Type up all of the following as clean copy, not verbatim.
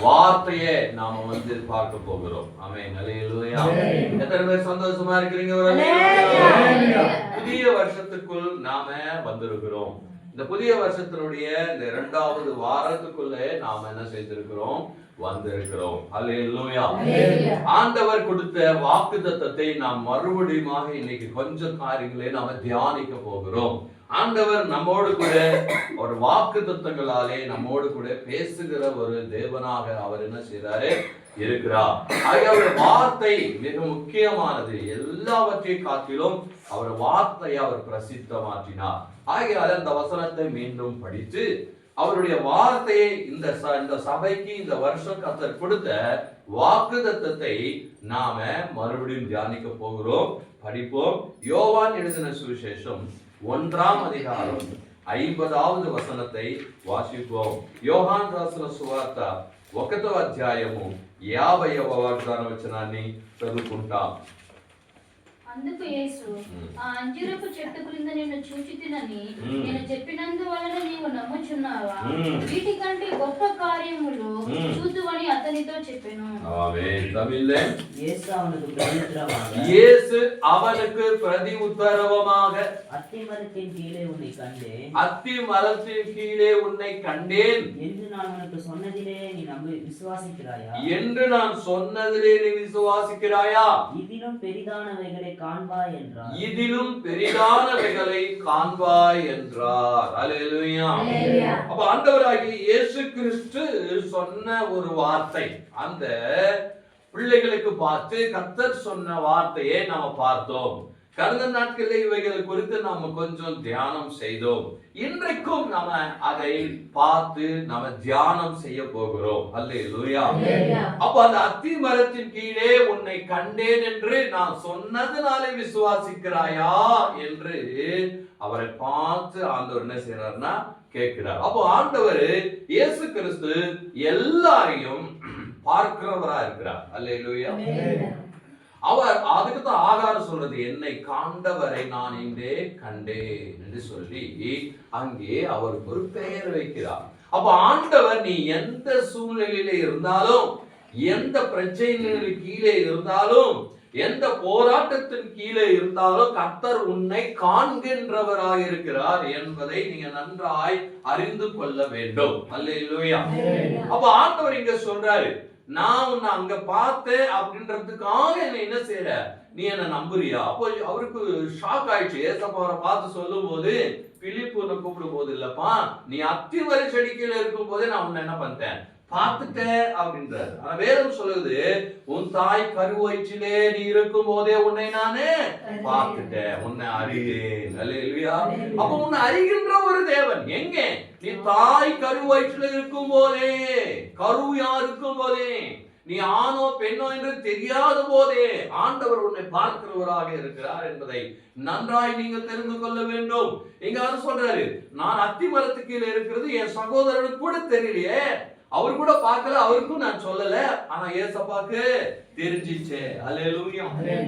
வார்த்தையை நாம பார்க்க போகிறோம். ஆமென். அல்லேலூயா. எத்தனை பேர் சந்தோஷமா இருக்கிறீங்க? புதிய வருஷத்துக்குள் நாம வந்திருக்கிறோம். இந்த புதிய வருஷத்தினுடைய இந்த 2வது வாரத்துக்குள்ளே நாம என்ன செய்திருக்கிறோம்? வந்திருக்கிறோம். அல்லேலூயா. ஆண்டவர் கொடுத்த வாக்குத்தத்தத்தை நாம் மறுபடியும் இன்னைக்கு கொஞ்சம் காரியங்களை நாம தியானிக்க போகிறோம். ஆண்டவர் நம்மோடு கூட ஒரு வாக்குத்தத்தங்களாலே நம்மோடு கூட பேசுகிற ஒரு தேவனாக அவர் என்ன செய்றாரு? இருக்கிறார். அவருடைய வார்த்தை மிக முக்கியமானது. எல்லாவற்றையும் காட்டிலும் அவர் வார்த்தையை அவர் பிரசித்தமாற்றினார். ஆகையால் அந்த வசனத்தை மீண்டும் படித்து அவருடைய வார்த்தையை இந்த சபைக்கு இந்த வருஷம் கர்த்தர் கொடுத்த வாக்குத்தத்தத்தை நாம மறுபடியும் தியானிக்க போகிறோம், படிப்போம். யோவான் எழுதின சுவிசேஷம் 1ஆம் அதிகாரம் 50வது వచనத்தை వాసిపోం. యోహాను రాసిన సువార్త 1వ అధ్యాయము 50వ వచనాన్ని చదువుకుంటాం. అందుకు యేసు, ఆ అంజూరపు చెట్టు క్రింద నిన్ను చూచితినని నేను చెప్పినందువలన నీవు నమ్ముచున్నావా? వీటికంటే గొప్ప కార్యములు చూద్దువని అతనితో చెప్పెను. ஆமென். தமிழ்ல இயேசு அவனுக்கு பிரதியுத்தரமாக, இயேசு அவனுக்கு பிரதியுத்தரமாக, அத்திமரத்தின் கீழே உன்னை கண்டேன், அத்திமரத்தின் கீழே உன்னை கண்டேன் என்று நான் உனக்கு சொன்னதிலே நீ விசுவாசிக்கிறாயா? என்று நான் சொன்னதிலே நீ விசுவாசிக்கிறாயா? இதிலும் பெரிதானவைகளை காண்பாய் என்றார். இதிலும் பெரிதானவைகளை காண்பாய் என்றார். அல்லேலூயா. அப்ப ஆண்டவராகிய இயேசு கிறிஸ்து சொன்ன ஒரு வார்த்தை, அந்த பிள்ளைகளுக்கு பார்த்து கர்த்தர் சொன்ன வார்த்தையை நாம பார்த்தோம். கடந்த நாட்களில் இவைகளை குறித்து நாம கொஞ்சம் தியானம் செய்தோம். இன்றைக்கும் நாம அதை பார்த்து நாம தியானம் செய்ய போகிறோம். அல்லேலூயா. அப்ப அந்த அத்தி மரத்தின் கீழே உன்னை கண்டேன் என்று நான் சொன்னதுனாலே விசுவாசிக்கிறாயா என்று அவரை பார்த்து ஆண்டவர் என்ன செய்யறாருன்னா கேட்கிறார். அப்போ ஆண்டவர் இயேசு கிறிஸ்து எல்லாரையும் பார்க்கிறவரா இருக்கிறார். அல்லேலூயா. அவர் அதுக்கு தான் ஆகாரம் சொல்றது, என்னை காண்டவரை நான் இங்கே கண்டேன் என்று சொல்லி அங்கே அவருக்கு ஒரு பெயர் வைக்கிறார். அப்ப ஆண்டவர் நீ எந்த சூழ்நிலையில இருந்தாலும், எந்த பிரச்சனைகளுக்கு கீழே இருந்தாலும், எந்த போராட்டத்தின் கீழே இருந்தாலும் கர்த்தர் உன்னை காண்கின்றவராக இருக்கிறார் என்பதை நீங்க நன்றாய் அறிந்து கொள்ள வேண்டும். அல்லேலூயா. அப்ப ஆண்டவர் இங்க சொல்றாரு, நான் உன்னை அங்க பார்த்தேன் அப்படின்றதுக்காக என்ன செய்யற, நீ என்ன நம்புறியா? அப்போ அவருக்கு ஷாக் ஆயிடுச்சு. ஏசப்பாவரை பார்த்து சொல்லும் போது, பிலிப்பு உன்னை கூப்பிடும் போது, இல்லப்பா நீ அத்திமர செடிக்கையில இருக்கும் போதே நான் உன்னை என்ன பண்ணிட்டேன், பார்த்துட்டேன் அப்படின்றாரு. ஆனா வேதம் சொல்லுது, உன் தாய் கருவயிற்றிலே நீ இருக்கும் போதே உன்னை நானே பார்த்துட்டேன், உன்னை அறிகிறேன். அல்லேலூயா. அப்ப உன்னை அறிகின்ற ஒரு தேவன் எங்க? நீ தாய் கருவயிற்றில இருக்கும் போதே, கருவியா இருக்கும் போதே, நீ ஆணோ பெண்ணோ என்று தெரியாத போதே ஆண்டவர் உன்னை பார்க்கிறவராக இருக்கிறார் என்பதை நன்றாய் நீங்க தெரிந்து கொள்ள வேண்டும். எங்க சொல்றாரு, நான் அத்தி மரத்துக்கு கீழே இருக்கிறது என் சகோதரனுக்கு கூட தெரியலையே, அவர் கூட பார்க்கல, அவருக்கும் நான் சொல்லல, ஆனா ஏசப்பாக்கு தெரிஞ்சிச்சே. அல்லேலூயா.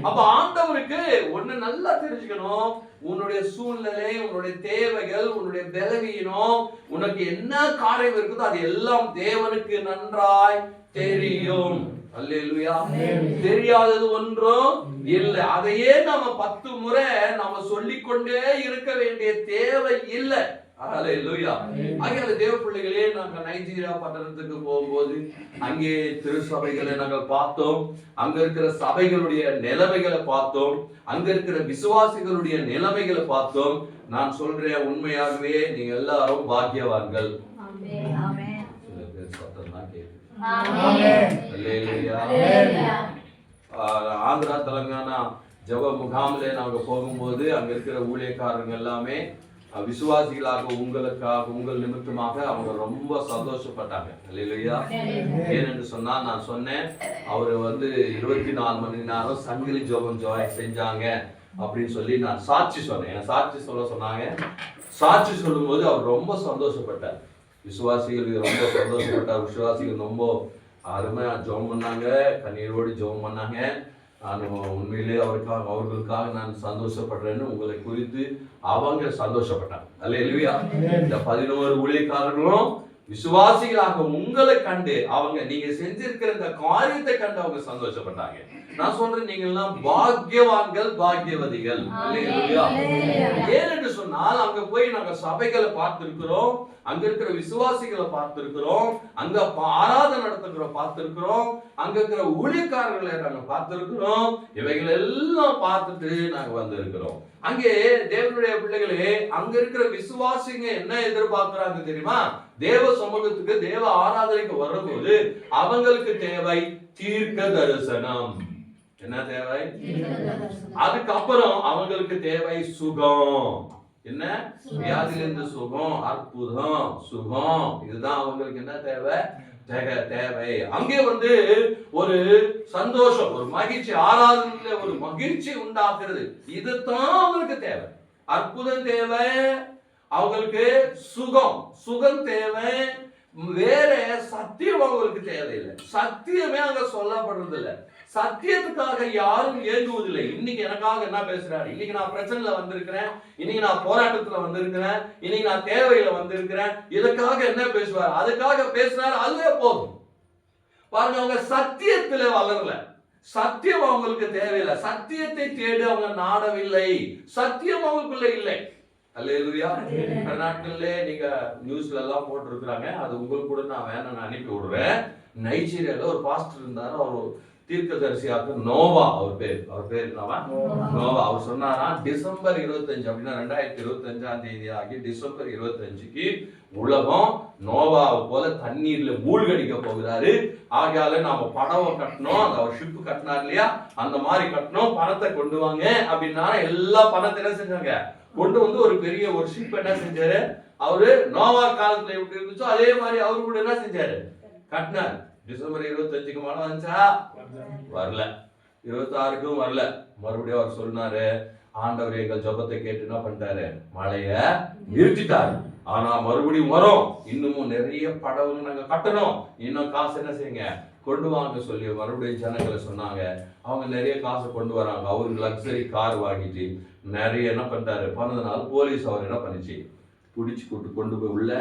அப்ப ஆண்டவருக்கு ஒண்ணு நல்லா தெரிஞ்சுக்கணும், உன்னுடைய சூழ்நிலை, உன்னுடைய தேவைகள், உன்னுடைய பலவீனம், உனக்கு என்ன காரியம் இருக்குதோ அது எல்லாம் தேவனுக்கு நன்றாய் தெரியும். அல்லேலூயா. தெரியாதது ஒன்றும் இல்லை. அதையே நாம 10 முறை நாம சொல்லிக்கொண்டே இருக்க வேண்டிய தேவை இல்லை. அல்லேலூயா. ஆகையால தேவ பிள்ளைகளே, நாங்கள் நைஜீரியா பட்டணத்துக்கு போகும்போது அங்கே திருச்சபைகளை நாங்கள் பார்த்தோம். அங்க இருக்கிற சபைகளுடைய நிலைமைகளை பார்த்தோம். அங்க இருக்கிற விசுவாசிகளுடைய நிலைமைகளை பார்த்தோம். நான் சொல்றேன், உண்மையாகவே நீங்க எல்லாரும் பாக்கியவான்கள். சில பேர் சத்தம் தான் கேட்குது. ஆந்திரா தெலுங்கானா ஜெப முகாமிலே நாங்க போகும்போது அங்க இருக்கிற ஊழியக்காரங்க எல்லாமே விசுவாசிகளாக உங்களுக்காக, உங்கள் நிமித்தமாக அவங்க ரொம்ப சந்தோஷப்பட்டாங்க. இல்லையா? ஏனென்று சொன்னா, நான் சொன்னேன், அவரு 24 மணி நேரம் சங்கிலி ஜெபம் செஞ்சாங்க அப்படின்னு சொல்லி நான் சாட்சி சொன்னேன். சாட்சி சொல்ல சொன்னாங்க. சாட்சி சொல்லும் போது அவர் ரொம்ப சந்தோஷப்பட்டார். விசுவாசிகளுக்கு ரொம்ப சந்தோஷப்பட்டார். விசுவாசிகள் ரொம்ப அருமையா ஜெபம் பண்ணாங்க, கண்ணீரோடு ஜெபம் பண்ணாங்க. நான் உண்மையிலே அவர்களுக்காக நான் சந்தோஷப்படுறேன்னு உங்களை குறித்து அவங்க சந்தோஷப்பட்டாங்க. அல்லேலூயா. இந்த 11 ஊழியக்காரர்களும் விசுவாசிகளாக உங்களை கண்டு அவங்க நீங்க செஞ்சிருக்கிற இந்த காரியத்தை கண்டு அவங்க சந்தோஷப்பட்டாங்க. நான் சொல்றேன், நீங்க எல்லாம் பாக்கியவான்கள், பாக்கியவதிகள். அல்லேலூயா. ஏனென்று சொன்னால் அங்க போய் நாங்க சபைகளை பார்த்திருக்கிறோம், அங்க இருக்கிற விசுவாசிகளை பார்த்திருக்கிறோம், அங்க ஆராதனை நடத்துகிறோம் பார்த்திருக்கிறோம், அங்க இருக்கிற ஊழியக்காரர்களை நாங்க பார்த்திருக்கிறோம். இவைகள் எல்லாம் பார்த்துட்டு நாங்க வந்திருக்கிறோம். அங்கே தேவனுடைய பிள்ளைகளே, அங்க இருக்கிற விசுவாசிங்க என்ன எதிர்பார்க்கிறாங்க தெரியுமா? தேவ சமூகத்துக்கு, தேவ ஆராதனைக்கு வரும்போது அவங்களுக்கு தேவை தீர்க்க தரிசனம். என்ன தேவை? அதுக்கப்புறம் அவங்களுக்கு தேவை சுகம். என்ன? வியாதியிலிருந்து சுகம், அற்புதம், சுகம். இதுதான் அவங்களுக்கு என்ன தேவை? தேவை. அங்கே ஒரு சந்தோஷம், ஒரு மகிழ்ச்சி, ஆராதனையில ஒரு மகிழ்ச்சி உண்டாக்குறது. இதுதான் அவங்களுக்கு தேவை. அற்புதம் தேவை, அவங்களுக்கு சுகம் தேவை. வேற சத்தியம் அவங்களுக்கு தேவையில்லை. சத்தியமே அங்க சொல்லப்படுறது இல்லை. சத்தியத்துக்காக யாரும் ஏங்குவதில்லை. இன்னைக்கு எனக்காக என்ன பேசுறாரு? இன்னைக்கு நான் பிரச்சனையில வந்திருக்கிறேன், இன்னைக்கு நான் போராட்டத்துல வந்திருக்கிறேன், இன்னைக்கு நான் தேவையில வந்திருக்கிறேன், இதுக்காக என்ன பேசுவார்? அதுக்காக பேசுறாரு, அதுவே போதும். பாருங்க, அவங்க சத்தியத்துல வளரல. சத்தியம் அவங்களுக்கு தேவையில்லை. சத்தியத்தை தேடி அவங்க நாடவில்லை. சத்தியம் அவங்களுக்குள்ள இல்லை. அல்லேலூயா. நாட்கள்ல நீங்க நியூஸ்ல எல்லாம் போட்டு இருக்கிறாங்க. அது உங்களுக்கு கூட நான் வேணும் அனுப்பி விடுறேன். நைஜீரியால ஒரு பாஸ்டர் இருந்தாரு. அவர் தீர்க்கதரிசியாக நோவா, அவர் பேர் நோவா. அவர் சொன்னாராம், டிசம்பர் 25 அப்படின்னா 2025ஆம் தேதி ஆகி டிசம்பர் 25க்கு உலகம் நோவாவை போல தண்ணீர்ல மூழ்கடிக்க போகிறாரு. ஆகையால நாம படவை கட்டணும். அந்த அவர் ஷிப் கட்டினார் இல்லையா, அந்த மாதிரி கட்டணும். பணத்தை கொண்டு வாங்க அப்படின்னா எல்லா பணத்தை என்ன செஞ்சாங்க? கொண்டு ஒரு பெரிய ஒரு ஷிப் என்ன செஞ்சாரு? அவரு நோவா காலத்துல எப்படி இருந்துச்சோ அதே மாதிரி அவரு கூட என்ன செஞ்சாரு? கட்டினார். டிசம்பர் 25க்கு மழை வந்துச்சா? வரல. 26க்கும் வரல. மறுபடியும் அவர் சொன்னாரு, ஆண்டவர் எங்கள் ஜெபத்தை கேட்டு என்ன பண்ணிட்டாரு? மழைய நிறுத்திட்டாரு. ஆனா மறுபடியும் வரும், இன்னமும் நிறைய படவுன்னு நாங்க கட்டணும், இன்னும் காசு என்ன செய்யுங்க கொண்டு வாங்க சொல்லி மறுபடியும் ஜனங்களை சொன்னாங்க. அவங்க நிறைய காசு கொண்டு வராங்க. அவருக்கு லக்ஸரி கார் வாங்கிட்டு நிறைய என்ன பண்ணிட்டாரு? பண்ணதுனால போலீஸ் அவர் என்ன பண்ணிச்சு? பிடிச்சு கொண்டு போய் உள்ள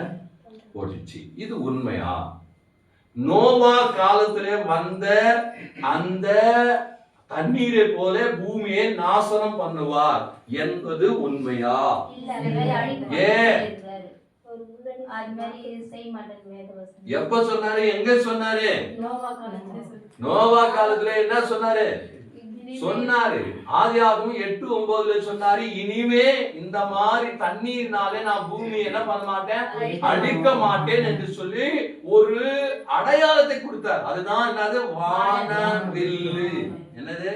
போட்டுச்சு. இது உண்மையா? நோவா காலத்திலே வந்த அந்த தண்ணீரை போல பூமியை நாசனம் பண்ணுவார் என்பது உண்மையா? எப்ப சொன்னாரு? எங்க சொன்னாரு? நோவா காலத்துல என்ன சொன்னாரு? ஆதியாகமம் 8:9 சொன்னாரு, இனிமே இந்த மாதிரி தண்ணீர்னாலே நான் பூமியை என்ன பண்ண மாட்டேன், அழிக்க மாட்டேன் என்று சொல்லி ஒரு அடையாளத்தை கொடுத்தார். அதுதான் என்னது? வானவில்லு. என்னது?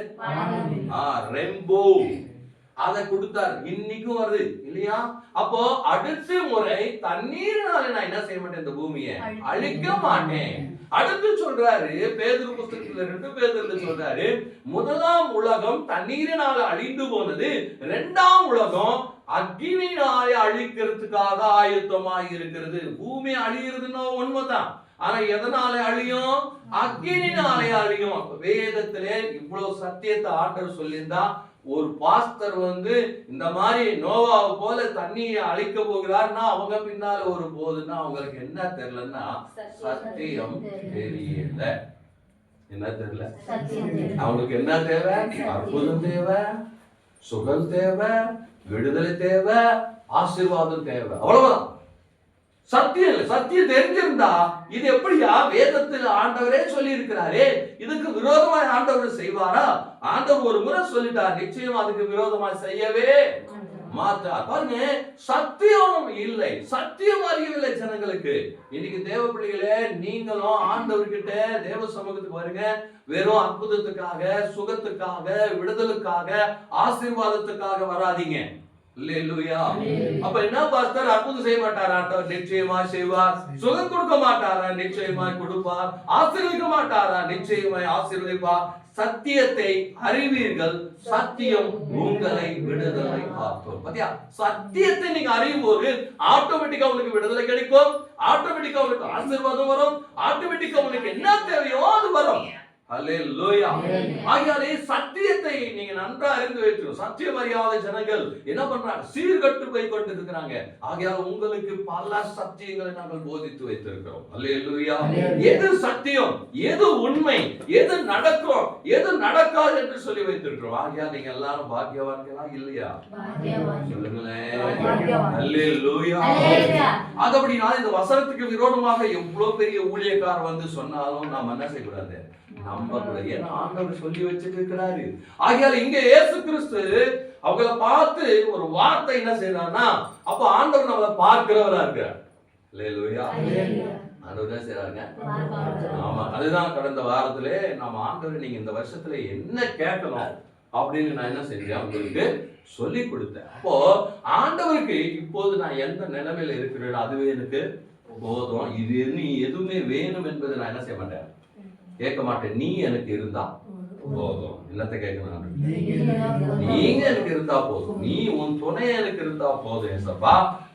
ரெம்போ. அதை கொடுத்தார். இன்னைக்கும் வருது இல்லையா? அப்போ அடுத்த முறை தண்ணீர்னால நான் என்ன செய்ய மாட்டேன்? இந்த பூமியை அழிக்க மாட்டேன். அடுத்து சொல்றாரு, பேதுரு புத்தகத்துல 2 பேதுருல சொல்றாரு, முதலாம் உலகம் தண்ணீரினால அழிந்து போனது, 2ஆம் உலகம் அக்கினியினாலே அழிக்கிறதுக்காக ஆயத்தமாய் இருக்கிறது. பூமி அழிகிறதுன்னா உண்மைதான். ஆனா எதனால அழியும்? அக்கினினாலே அழியும். வேதத்திலே இவ்வளவு சத்தியத்தை ஆண்டவர் சொல்லியிருந்தா, ஒரு பாஸ்டர் இந்த மாதிரி நோவாவை போல தண்ணியை அழிக்க போகிறார்னா அவங்க பின்னால ஒரு போதுன்னா அவங்களுக்கு என்ன தெரியலன்னா சத்தியம் தெரியல. என்ன தெரியல? அவங்களுக்கு என்ன தேவை? அற்புதம் தேவை, சுகம் தேவை, விடுதலை தேவை, ஆசீர்வாதம் தேவை. அவ்வளவுதான். சத்தியம் இல்லை. சத்தியம் தெரிஞ்சிருந்தா இது எப்படியா? வேதத்தில் ஆண்டவரே சொல்லி இருக்கிறாரே, இதுக்கு விரோதமாய் ஆண்டவர் செய்வாரா? ஆண்டவர் ஒரு முறை சொல்லிட்டார், நிச்சயம் அதுக்கு விரோதமாய் செய்யவே மாட்டார். பாருங்க, சத்தியம் இல்லை, சத்தியம் அறியவில்லை ஜனங்களுக்கு. இன்னைக்கு தேவ பிள்ளைகளே, நீங்களும் ஆண்டவர்கிட்ட தேவ சமூகத்துக்கு வருங்க. வெறும் அற்புதத்துக்காக, சுகத்துக்காக, விடுதலுக்காக, ஆசீர்வாதத்துக்காக வராதீங்க. அப்ப என்ன பாஸ்டர், அற்புதம் செய்ய மாட்டாரா? நிச்சயமா செய்வார். சுகம் கொடுக்க மாட்டாரா? நிச்சயமாய் கொடுப்பார். ஆசீர்வதிக்க மாட்டாரா? நிச்சயமாய் ஆசீர்வதிப்பார். சத்தியத்தை அறிவீர்கள், சத்தியம் உங்களை விடுதலை காக்கும். பாத்தியா? சத்தியத்தை நீங்க அறியும் போது ஆட்டோமேட்டிக்கா உங்களுக்கு விடுதலை கிடைக்கும், ஆட்டோமேட்டிக்கா உங்களுக்கு ஆசீர்வாதம் வரும், ஆட்டோமேட்டிக்கா உங்களுக்கு என்ன தேவையோ அது வரும். அல்லேலூயா. ஆகையாலே சத்தியத்தை நீங்க நன்றா அறிந்து வைக்கணும். சத்தியம் அறியாத ஜனங்கள் என்ன பண்றாங்க? சீர்கட்டு போய் கொண்டு இருக்கிறாங்க. ஆகையால் உங்களுக்கு பல சத்தியங்களை நாங்கள் போதித்து வைத்திருக்கிறோம். அல்லேலூயா. எது சத்தியம், எது உண்மை, எது நடக்கும், எது நடக்காது என்று சொல்லி வைத்திருக்கிறோம். ஆகையால் நீங்க எல்லாரும் பாக்கியவான்களா இல்லையா? சொல்லுங்களேன். அல்லேலூயா. அதுபடினால இந்த வசனத்துக்கு விரோதமாக எவ்வளவு பெரிய ஊழியக்காரர் வந்து சொன்னாலும் நாம் என்ன செய்யக்கூடாது? நம்பக்கூடாது. ஏன்னா ஆண்டவர் சொல்லி வச்சிருக்கிறாரு. ஆகையால இங்க இயேசு கிறிஸ்து அவங்கள பார்த்து ஒரு வார்த்தை என்ன செய்யறாருன்னா, அப்ப ஆண்டவர் நம்மளை பார்க்கிறவரா இருக்கிறார். அல்லேலூயா. ஆண்டவர் என்ன செய்யறாருங்க? ஆமா, அதுதான் கடந்த வாரத்திலே நம்ம ஆண்டவர் நீங்க இந்த வருஷத்துல என்ன கேட்கணும் அப்படின்னு நான் என்ன செஞ்சேன் உங்களுக்கு சொல்லி கொடுத்தேன். அப்போ ஆண்டவருக்கு இப்போது நான் எந்த நிலைமையில இருக்கிறேன் அதுவே எனக்கு போதும். இது நீ எதுவுமே வேணும் என்பதை நான் என்ன செய்ய மாட்டேன், கேட்க மாட்டேன். நீ எனக்கு இருந்தா போதும். என்னத்தை கேட்கணும்? நீங்க எனக்கு இருந்தா போதும். நீ உன் துணை எனக்கு இருந்தா போதும் ஏசப்பா.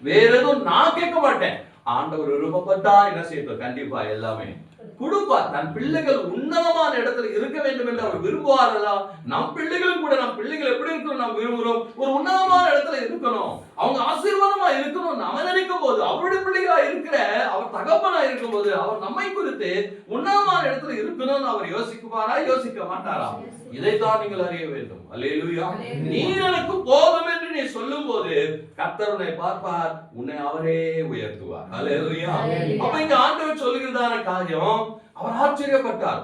வேற எதுவும் நான் கேட்க மாட்டேன். ஆண்டவர் விருப்பப்பட்டா என்ன செய்யட்டும், கண்டிப்பா எல்லாமே கொடுப்பார். தன் பிள்ளைகள் உன்னதமான இடத்துல இருக்க வேண்டும் என்று அவர் விரும்புவார்களா? நம் பிள்ளைகளும் கூட நம் பிள்ளைகள் எப்படி இருக்கணும் நாம் விரும்புகிறோம்? ஒரு உன்னதமான இடத்துல இருக்கணும், அவங்க ஆசீர்வாதமா இருக்கணும். நம்ம நினைக்கும் போது அவருடைய பிள்ளைகளா இருக்கிற அவர் தகப்பனா இருக்கும் போது அவர் நம்மை குறித்து உன்னதமான இடத்துல இருக்கணும்னு அவர் யோசிக்குவாரா, யோசிக்க மாட்டாரா? இதைத்தான் நீங்கள் அறிய வேண்டும். அல்லேலூயா. நீ எனக்கு போதும் என்று நீ சொல்லும் போது கர்த்தர் உன்னை பார்ப்பார், உன்னை அவரே உயர்த்துவார். அல்லேலூயா. அப்ப இங்க ஆண்டவர் சொல்லுகிறதான காரியம், அவர் ஆச்சரியப்பட்டார்.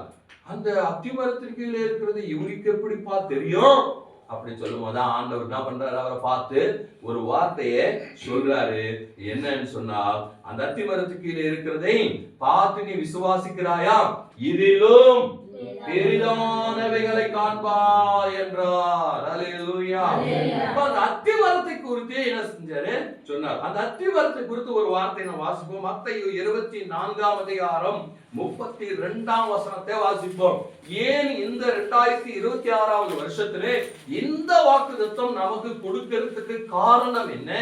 அந்த அத்திமரத்திற்கு கீழே இருக்கிறது இவருக்கு எப்படிப்பா தெரியும் அப்படின்னு சொல்லும் போது ஆண்டவர் என்ன பண்றாரு, அவரை பார்த்து ஒரு வார்த்தையை சொல்றாரு. என்னன்னு சொன்னால், அந்த அத்திமரத்துக்கு கீழே இருக்கிறதை பார்த்து நீ விசுவாசிக்கிறாயா? இதிலும் பெரிதானவைகளை காண்பாய் என்றார். அல்லேலூயா. அந்த அத்திமரத்தை குறித்து என்ன செஞ்சாரு சொன்னார். அந்த அத்திமரத்தை குறித்து ஒரு வார்த்தை நான் வாசிப்போம். மத்தேயு 24ஆம் அதிகாரம் 32ஆம் வசனத்தை வாசிப்போம். ஏன் இந்த 2026ஆவது வருஷத்திலே இந்த வாக்குத்தத்தம் நமக்கு கொடுக்கிறதுக்கு காரணம் என்ன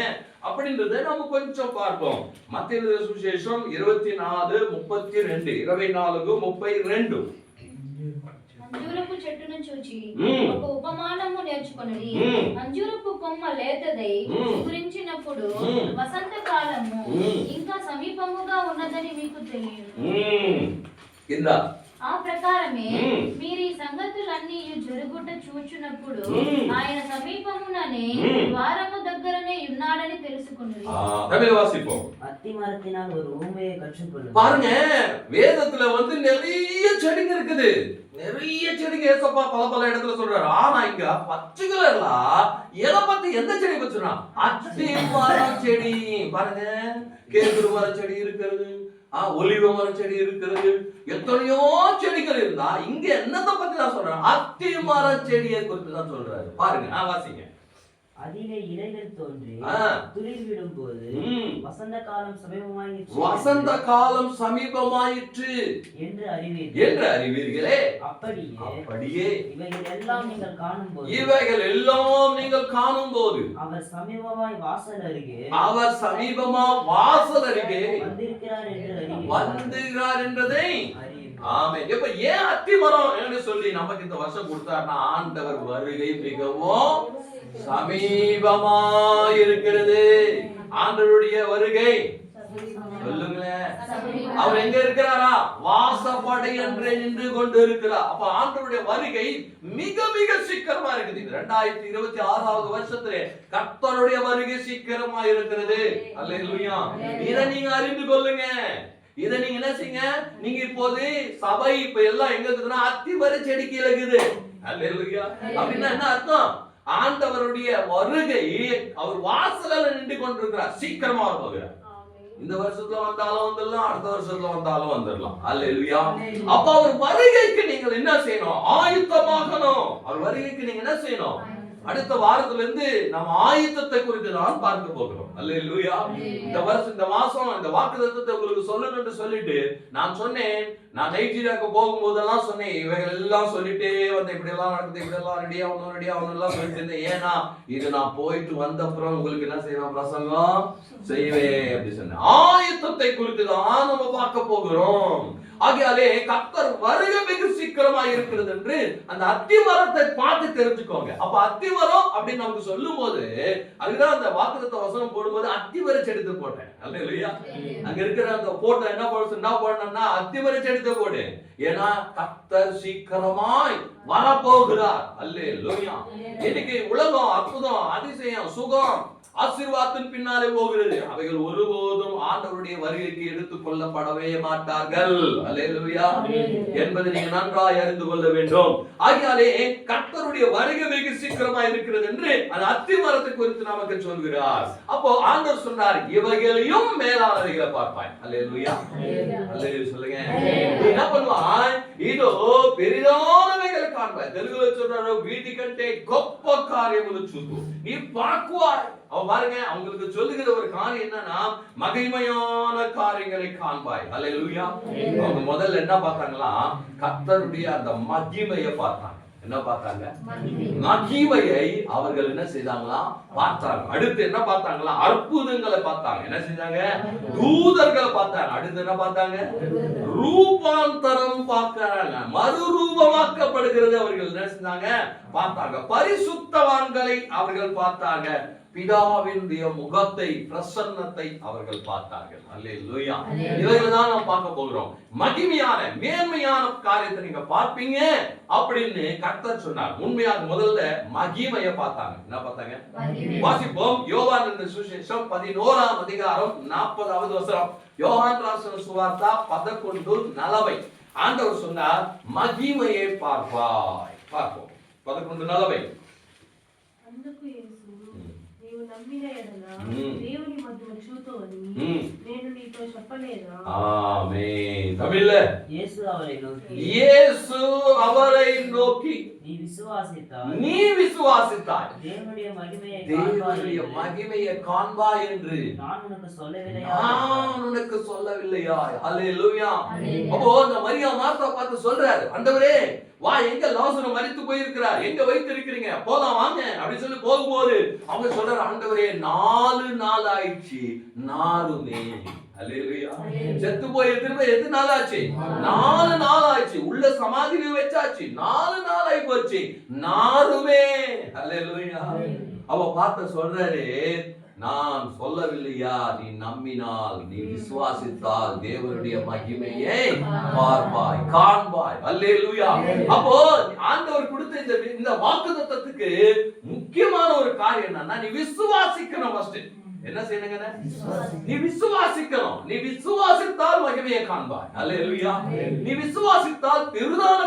அப்படின்றத நம்ம கொஞ்சம் பார்ப்போம். மத்தேயு சுவிசேஷம் 24:32 24:32. అంజూరపు చెట్టును చూచి ఒక ఉపమానము నేర్చుకొనిడి. అంజూరపు కొమ్మ లేతదై చిగురించినప్పుడు వసంతకాలము ఇంకా సమీపముగా ఉన్నదని మీకు తెలియదు. ఆ ప్రకారమే మీరు ఈ సంగతులన్నీ జరుగుట చూచునప్పుడు ఆయన సమీపముననే ద్వారము దగ్గరనే ఉన్నాడని తెలుసుకున్నది. அத்திமரத்தினால் ஒரு ஊமையை கற்றுக்கொள்ளும். பாருங்க, வேதத்துல வந்து நிறைய செடிங்க இருக்குது. நிறைய செடிங்க ஏசப்பா பல இடத்துல சொல்றாரு. ஆனா இங்க பச்சை கலர்ல எதை பத்தி எந்த செடி பச்சுனா? அத்தி மர செடி. பாருங்க, கேதுரு மர செடி இருக்கிறது, ஒலிவ மர செடி இருக்கிறது, எத்தனையோ செடிகள் இருந்தா இங்க என்னத்தை பத்தி தான் சொல்றாரு? அத்தி மர செடியை குறித்து தான் சொல்றாரு. பாருங்க, வாசிங்க. அதிலே இலைகள் தோன்றி துளிர் விடும் போது வசந்த காலம் சமீபமாயிற்று. வசந்த காலம் சமீபமாயிற்று என்று அறிவீர்களே. அப்படியே இவைகள் எல்லாம் நீங்கள் காணும் போது அவர் சமீபமாய் வாசல் அருகே வந்திருக்கிறார் என்றதை ஆமென். இப்ப ஏன் அத்திமரம் என்று சொல்லி நமக்கு இந்த வருஷம் கொடுத்தார்னா, ஆண்டவர் வருகை மிகவும் சமீபமா இருக்கிறது. ஆண்டவருடைய வருகை சொல்லுங்களேன். அவர் எங்க இருக்கிறாரா? வாசப்படை என்று நின்று கொண்டு இருக்கிறார். அப்ப ஆண்டவருடைய வருகை மிக மிக சீக்கிரமா இருக்குது. 2026ஆவது வருஷத்திலே கர்த்தருடைய வருகை சீக்கிரமா இருக்கிறது. அல்லேலூயா. இதை நீங்க அறிந்து கொள்ளுங்க. இதை நீங்க என்ன செய்யுங்க, நீங்க இப்போது சபை இப்ப எல்லாம் எங்க இருக்குதுன்னா அத்திமர செடி கீழே இருக்குது. அல்லேலூயா. அப்படின்னா என்ன அர்த்தம்? ஆண்டவருடைய வருகை அவர் வாசல்ல நின்று கொண்டிருக்கிறார். சீக்கிரமா வருகிறார். இந்த வருஷத்துல வந்தாலும் வந்துடலாம், அடுத்த வருஷத்துல வந்தாலும் வந்துடலாம். அல்லேலூயா. அப்ப அவர் வருகைக்கு நீங்கள் என்ன செய்யணும்? ஆயத்தமாகணும். அவர் வருகைக்கு நீங்க என்ன செய்யணும்? அடுத்த வாரத்துல இருந்து நம்ம ஆயத்தத்தை குறித்து தான் பார்க்க போகிறோம். அல்லேலூயா. இந்த வருஷம், இந்த மாசம் இந்த வாக்குத்தத்தத்தை உங்களுக்கு சொல்லணும்னு சொல்லிட்டு நான் சொன்னேன், நான் நைஜீரியாவுக்கு போகும்போதெல்லாம் சொன்னேன், இவைகள் எல்லாம் சொல்லிட்டே வந்தேன், இப்படி எல்லாம் நடக்குது, இப்படி எல்லாம் ரெடியா ஒன்னும் எல்லாம் சொல்லிட்டு இருந்தேன். ஏன்னா இது நான் போயிட்டு வந்த அப்புறம் உங்களுக்கு என்ன செய்வேன், பிரசங்கம் செய்வேன் அப்படி சொன்னேன். ஆயத்தத்தை குறித்து தான் நம்ம பார்க்க போகிறோம். ஆகையாலே கர்த்தர் வருகை வெகு சீக்கிரமா இருக்கிறது என்று அந்த அத்திமரத்தை பார்த்து தெரிஞ்சுக்கோங்க. அப்ப அத்திமரம் அப்படின்னு நமக்கு சொல்லும் போது அதுதான் அந்த வாக்குத்தத்த வசனம் போடும்போது அத்திமர செடித்து போட்டேன். அல்லேலூயா. அங்க இருக்கிற அந்த போட்ட என்ன போடணும்னா அத்திமர செடித்து போடு. ஏன்னா கர்த்தர் சீக்கிரமாய் வரப்போகிறார். அல்லேலூயா. இன்னைக்கு உலகம் அற்புதம், அதிசயம், சுகம், ஆசீர்வாதத்தின் பின்னாலே போகிறது. அவைகள் ஒருபோதும் ஆண்டவருடைய வருகைக்கு எடுத்துக் கொள்ளப்படவே மாட்டார்கள். அல்லேலூயா என்பதை நீங்க நன்றாய் அறிந்து கொள்ள வேண்டும். ஆகையாலே கர்த்தருடைய வருகை வெகு சீக்கிரமா இருக்கிறது என்று அந்த அத்திமரத்தை குறித்து நமக்கு சொல்கிறார். அப்போ ஆண்டவர் சொன்னார், இவைகளையும் மேலானவைகளை பார்ப்பாய். அல்லேலூயா. அல்லேலூயா சொல்லுங்க. என்ன பண்ணுவாய், இதோ பெரிதானவைகளை காண்பாய். தெலுங்குல சொல்றாரு, వీటి కంటే గొప్ప కార్యములు చూస్తూ நீ பார்க்குவாய். அவ பாருங்க, அவங்களுக்கு சொல்லுகிற ஒரு காரியம் என்னன்னா மகிமையான காரியங்களை காண்பாய். அல்லேலூயா. அவங்க முதல்ல என்ன பார்த்தாங்களா, கர்த்தருடைய அந்த மகிமையை பார்த்தாங்க. என்ன பார்த்தாங்க, மகிமையை அவர்கள் என்ன செய்தாங்களா பார்த்தாங்க. அடுத்து என்ன பார்த்தாங்களா, அற்புதங்களை பார்த்தாங்க. என்ன செஞ்சாங்க, தூதர்களை பார்த்தாங்க. அடுத்து என்ன பார்த்தாங்க, ரூபாந்தரம் பார்க்கறாங்க, மறுரூபமாக்கப்படுகிறது அவர்கள் என்ன செஞ்சாங்க பார்த்தாங்க. பரிசுத்தவான்களை அவர்கள் பார்த்தாங்க. பிதாவினுடைய முகத்தை, பிரசன்னத்தை அவர்கள் பார்த்தார்கள். அல்லேலூயா. இவைகள் தான் நாம் பார்க்க போகிறோம். மகிமையான மேன்மையான காரியத்தை நீங்க பார்ப்பீங்க அப்படின்னு கர்த்தர் சொன்னார். உண்மையாக முதல்ல மகிமையை பார்த்தாங்க. என்ன பார்த்தாங்க, வாசிப்போம். யோவான் என்ற சுவிசேஷம் 11ஆம் அதிகாரம் 40வது வசனம். யோவான் ராசின சுவார்த்தா 11:40. ஆண்டவர் சொன்னார், மகிமையை பார்ப்பாய். பார்ப்போம் 11:40. అందుకు యేసు, నీవు నమ్మిన ఎడల దేవుని మహిమ చూతువని నేను నీతో చెప్పలేదా? ஆமென். தமிழ்ல இயேசு அவரை நோக்கி, இயேசு அவரை நோக்கி, நீ விசுவாசித்தாய், நீ விசுவாசித்தாய், தேவனுடைய மகிமையை தேவனுடைய மகிமையை காண்பாய் என்று நான் உனக்கு சொல்லவில்லையா? நான் உனக்கு சொல்லவில்லையா? அல்லேலூயா. அப்போ அந்த மரியா மார்த்தா பார்த்து சொல்றாரு, ஆண்டவரே வா, எங்க லாசரு மரித்து போயிருக்கிறார், எங்க வைத்திருக்கிறீங்க, போலாம் வாங்க அப்படி சொல்லி போகும்போது அவங்க சொல்றாரு, ஆண்டவரே 4 நாள் ஆயிடுச்சு, நாருமே. அல்லேலூயா. செத்து போய் திரும்ப எத்தனை நாள் ஆச்சு, 4 நாள் ஆயிடுச்சு. உள்ள சமாதியில வச்சாச்சு, 4 நாள் ஆயி போச்சு, நாருமே. அல்லேலூயா. அவ பார்த்து சொல்றாரு, நான் சொல்லவில்லையா, நீ நம்பினால், நீ விசுவாசித்தால் தேவனுடைய மகிமையை பார்ப்பாய், காண்பாய். அல்லேலூயா. அப்போ ஆண்டவர் கொடுத்த இந்த வாக்குத்தத்தத்துக்கு முக்கியமான ஒரு காரியம் என்னன்னா, நீ விசுவாசிக்கணும். ஃபர்ஸ்ட் என்ன செய்யணுங்க, நீ விசுவாசிக்கணும். நீ விசுவாசித்தால் மகிமையை காண்பாய். அல்லேலூயா. நீ விசுவாசித்தால் பெரிதான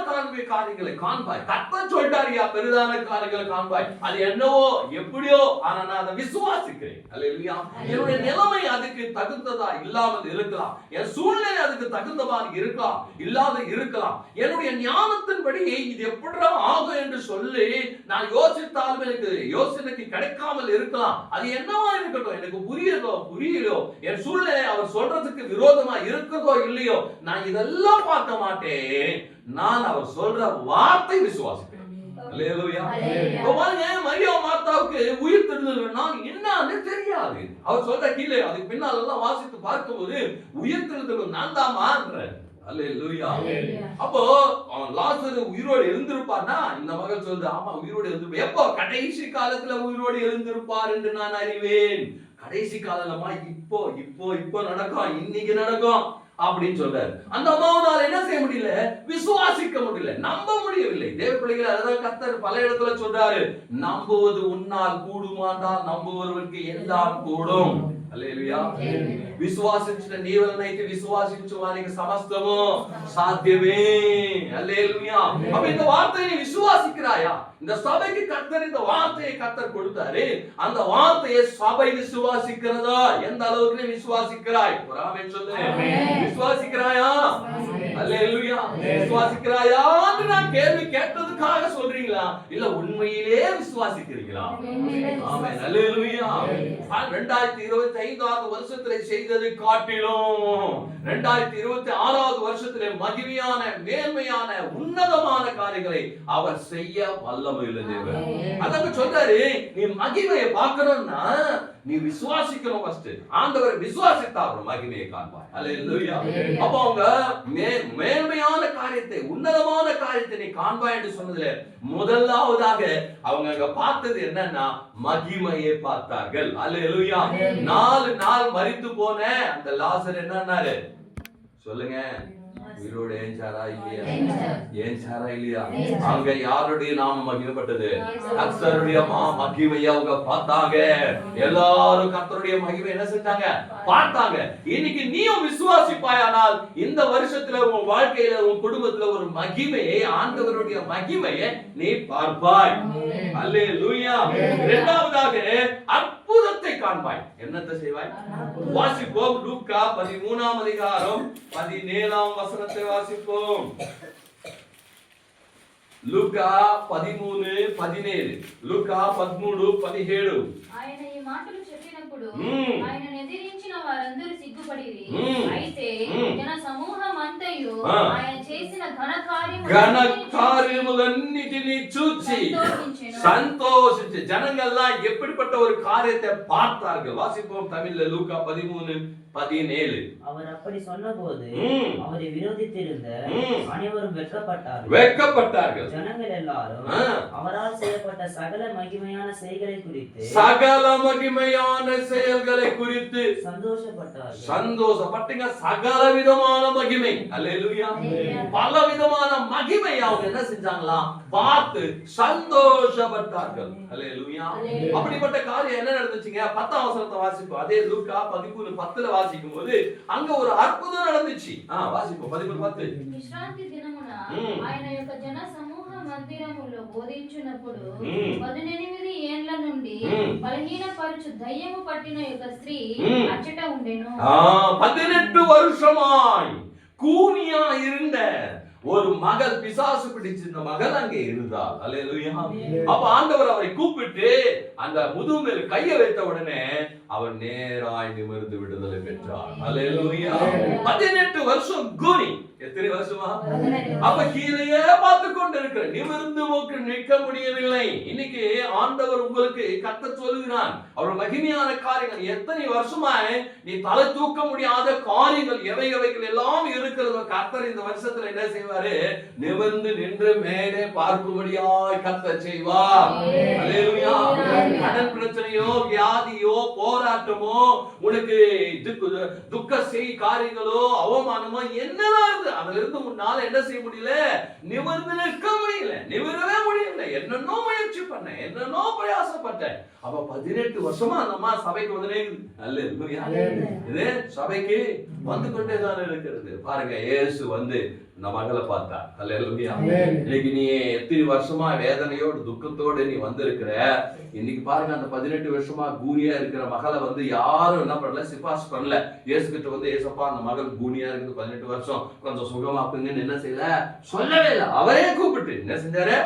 காரியங்களை காண்பாய். கர்த்தர் சொல்லிட்டாரியா, பெரிதான காரியங்களை காண்பாய். அது என்னவோ எப்படியோ, ஆனா நான் அதை விசுவாசிக்கிறேன். அல்லேலூயா. என்னுடைய நிலைமை அதுக்கு தகுந்ததா இல்லாமல் இருக்கலாம், என் சூழ்நிலை அதுக்கு தகுந்தவா இருக்கலாம், இல்லாத இருக்கலாம். என்னுடைய ஞானத்தின்படி இது எப்படிடா ஆகும் என்று சொல்லி நான் யோசித்தாலும் எனக்கு யோசனைக்கு கிடைக்காமல் இருக்கலாம். அது என்னவா இருக்கட்டும், எனக்கு புரியலோ, என் சூழ்நிலை அவர் சொல்றதுக்கு விரோதமா இருக்கிறதோ இல்லையோ, நான் இதெல்லாம் பார்க்க மாட்டேன். நான் அவர் சொல்ற வார்த்தை விசுவாசிப்பேன். அல்லேலூயா. மரியா மார்த்தாவுக்கு உயிர் தெழுதல்னா என்னன்னு தெரியாது. அவர் சொல்ற கீழே அதுக்கு பின்னால் எல்லாம் வாசித்து பார்க்கும்போது உயிர் தெழுதல் நான் தான்ன்ற. அல்லேலூயா. அப்போ லாசரு உயிரோடு எழுந்திருப்பார்னா இந்த மகள் சொல்றது, ஆமா உயிரோடு எழுந்திருப்பார். எப்போ, கடைசி காலத்துல உயிரோடு எழுந்திருப்பார் என்று நான் அறிவேன். கடைசி காலமா இப்போ இப்போ இப்போ நடக்கும், இன்னைக்கு நடக்கும் அப்படின்னு சொல்றாரு. அந்த அம்மாவனால என்ன செய்ய முடியல, விசுவாசிக்க முடியல, நம்ப முடியவில்லை. தேவ பிள்ளைகள் அதான் கர்த்தர் பல இடத்துல சொல்றாரு, நம்புவது உன்னால் கூடுமானால் நம்புவதற்கு எல்லாம் கூடும். அல்லேலூயா. విశ్వాసించిన నీవలనైతే విశ్వాసించు వారికి సమస్తము సాధ్యమే. அல்லேலூயா. அப்ப இந்த வார்த்தையை நீ விசுவாசிக்கிறாயா? இந்த சபைக்கு கர்த்தர் இந்த வார்த்தையை கர்த்தர் கொடுத்தாரு. அந்த வார்த்தையை சபை விசுவாசிக்கிறதா? எந்த அளவுக்கு நீ விசுவாசிக்கிறாய்? ஒரு ஆமென் சொல்லு. விசுவாசிக்கிறாயா? அல்லேலூயா. விசுவாசிக்கிறாயா? நான் கேள்வி கேட்டதுக்காக சொல்றீங்களா? விசுவாசிக்கிறீங்களா இல்ல உண்மையிலே விசுவாசிக்கிறீங்களா? ஆமென். அல்லேலூயா. 2025 வருஷத்திலே செய்தது காட்டிலும் 2026 வருஷத்திலே மகிமையான மேன்மையான உன்னதமான காரியங்களை அவர் செய்ய வல்லமையுள்ள தேவன். அதான் சொல்றாரு, நீ மகிமையை பார்க்கணும்னா நீ விசுவாசிக்கணும். ஃபர்ஸ்ட் ஆண்டவரை விசுவாசித்தா அவர் மகிமையை காண்பார். அல்லேலூயா. அப்ப அவங்க மேன்மையான காரியத்தை உன்னதமான காரியத்தை நீ காண்பாய் என்று சொன்னதுல முதலாவதாக அவங்க அங்க பார்த்தது என்னன்னா மகிமையை பார்த்தார்கள். அல்லேலூயா. 4 நாள் மரித்து போன அந்த லாசர் என்னன்னாரு சொல்லுங்க, உயிரோடு ஏஞ்சாரா இல்லையா? ஏஞ்சாரா இல்லையா? அங்க யாருடைய நாமம் மகிமைப்பட்டது? கர்த்தருடைய மகிமையை அவங்க பார்த்தாங்க. எல்லாரும் கர்த்தருடைய மகிமை என்ன செஞ்சாங்க? பார்த்தாங்க. இன்னைக்கு நீயும் விசுவாசிப்பாயானால் இந்த வருஷத்துல உன் வாழ்க்கையில உன் குடும்பத்துல ஒரு மகிமையை, ஆண்டவருடைய மகிமையை நீ பார்ப்பாய். அல்லேலூயா. இரண்டாவதாக அற்புதத்தை காண்பாய். என்னத்தை செய்வாய்? வாசிப்போம். லூக்கா 13ஆம் அதிகாரம் 17ஆம் வசனத்தை வாசிப்போம். லூக்கா 13:17, లూకా 13:17. ఆయన ఈ మాటలు చెప్పినప్పుడు ఆయన ఎదిరించిన వారందరూ సిగ్గుపడిరి. అయితే జన సమూహం అంతయు ఆయన చేసిన ఘన కార్యములన్నిటిని చూచి సంతోషించి జనங்கள்லாம் எப்படிப்பட்ட ஒரு காரியத்தை பார்த்தார்கள். வாசிப்போம் தமிழ்ல லூக்கா 13:17. அவர் அப்படி சொன்னபோது அவரை விரோதித்திருந்த அனைவரும் வெட்கப்பட்டார்கள். ஜனங்கள் எல்லாரும் அவரால் செய்யப்பட்ட சகல மகிமையான செயல்களை குறித்து சந்தோஷப்பட்டாங்க. சகல விதமான மகிமை. அல்லேலூயா. பல விதமான மகிமை அவங்க என்ன செஞ்சாங்களா? பார்த்து சந்தோஷப்பட்டார்கள். அல்லேலூயா. அப்படிப்பட்ட காரியம் என்ன நடந்துச்சுங்க? 10ஆம் வசனத்தை வாசிப்போம். அதே லூக்கா 13:10 வாசிக்கும் போது அங்க ஒரு அற்புதம் நடந்துச்சு. வாசிப்போம் 13:10. విశ్రాంతి దినమున ఆయన యొక్క జన సమూహ మందిరములో బోధించునప్పుడు 18 ఏండ్ల నుండి బలహీనపరచు దయ్యము పట్టిన యొక్క స్త్రీ అచ్చట ఉండెను. 18 வருஷமாய் கூனியா இருந்த ஒரு மகள், பிசாசு பிடிச்சிருந்த மகள் அங்கே இருந்தாள். அல்லேலூயா. அப்ப ஆண்டவர் அவரை கூப்பிட்டு அந்த முதுகு மேல் கையை வைத்த உடனே அவர் நேராய் நிமிர்ந்து விடுதலை பெற்றார். அல்லேலூயா. 18 வருஷம் கூனி. எத்தனை வருஷமா? அப்ப கீழே பார்த்து கொண்டு இருக்கிற நிமிர்ந்து நோக்கி நிற்க முடியவில்லை. இன்னைக்கு ஆண்டவர் உங்களுக்கு கர்த்தர் சொல்லுகிறான், அவர் மகிமையான காரியங்கள் எத்தனை வருஷமாய் நீ தலை தூக்க முடியாத காரியங்கள் எவைகள் எல்லாம் இருக்கிறது. கர்த்தர் இந்த வருஷத்துல என்ன செய்வாரு? நிமிர்ந்து நின்று மேலே பார்க்கும்படியாய் கர்த்தர் செய்வார். அல்லேலூயா. கடன் பிரச்சனையோ, வியாதியோ, போராட்டமோ, உனக்கு துக்க செய் காரியங்களோ, அவமானமோ என்னதான் அதுல இருந்து உன்னால என்ன செய்ய முடியல? நிமிர்ந்து நிற்க முடியல, நிமிரவே முடியல. என்னன்னோ முயற்சி பண்ண, என்னன்னோ பிரயாசப்பட்டேன். அப்ப 18 வருஷமா அந்த அம்மா சபைக்கு வந்தனே. அல்லேலூயா. இது சபைக்கு வந்து கொண்டேதான் இருக்கிறது. பாருங்க, இயேசு வந்து இந்த மகளை பார்த்தா. அல்லேலூயா. இன்னைக்கு நீ எத்தனை வருஷமா வேதனையோடு துக்கத்தோடு நீ வந்திருக்கிற. இன்னைக்கு பாருங்க, அந்த 18 வருஷமா கூனியா இருக்கிற மகளை வந்து யாரும் என்ன பண்ணல, சிபாஸ் பண்ணல. இயேசு கிட்ட வந்து, ஏசப்பா அந்த மகள் கூனியா இருக்குது 18 வருஷம், கொஞ்சம் சுகமாக்குங்கன்னு என்ன செய்யல, சொல்லவே இல்லை. அவரே கூப்பிட்டு என்ன செஞ்சாரு?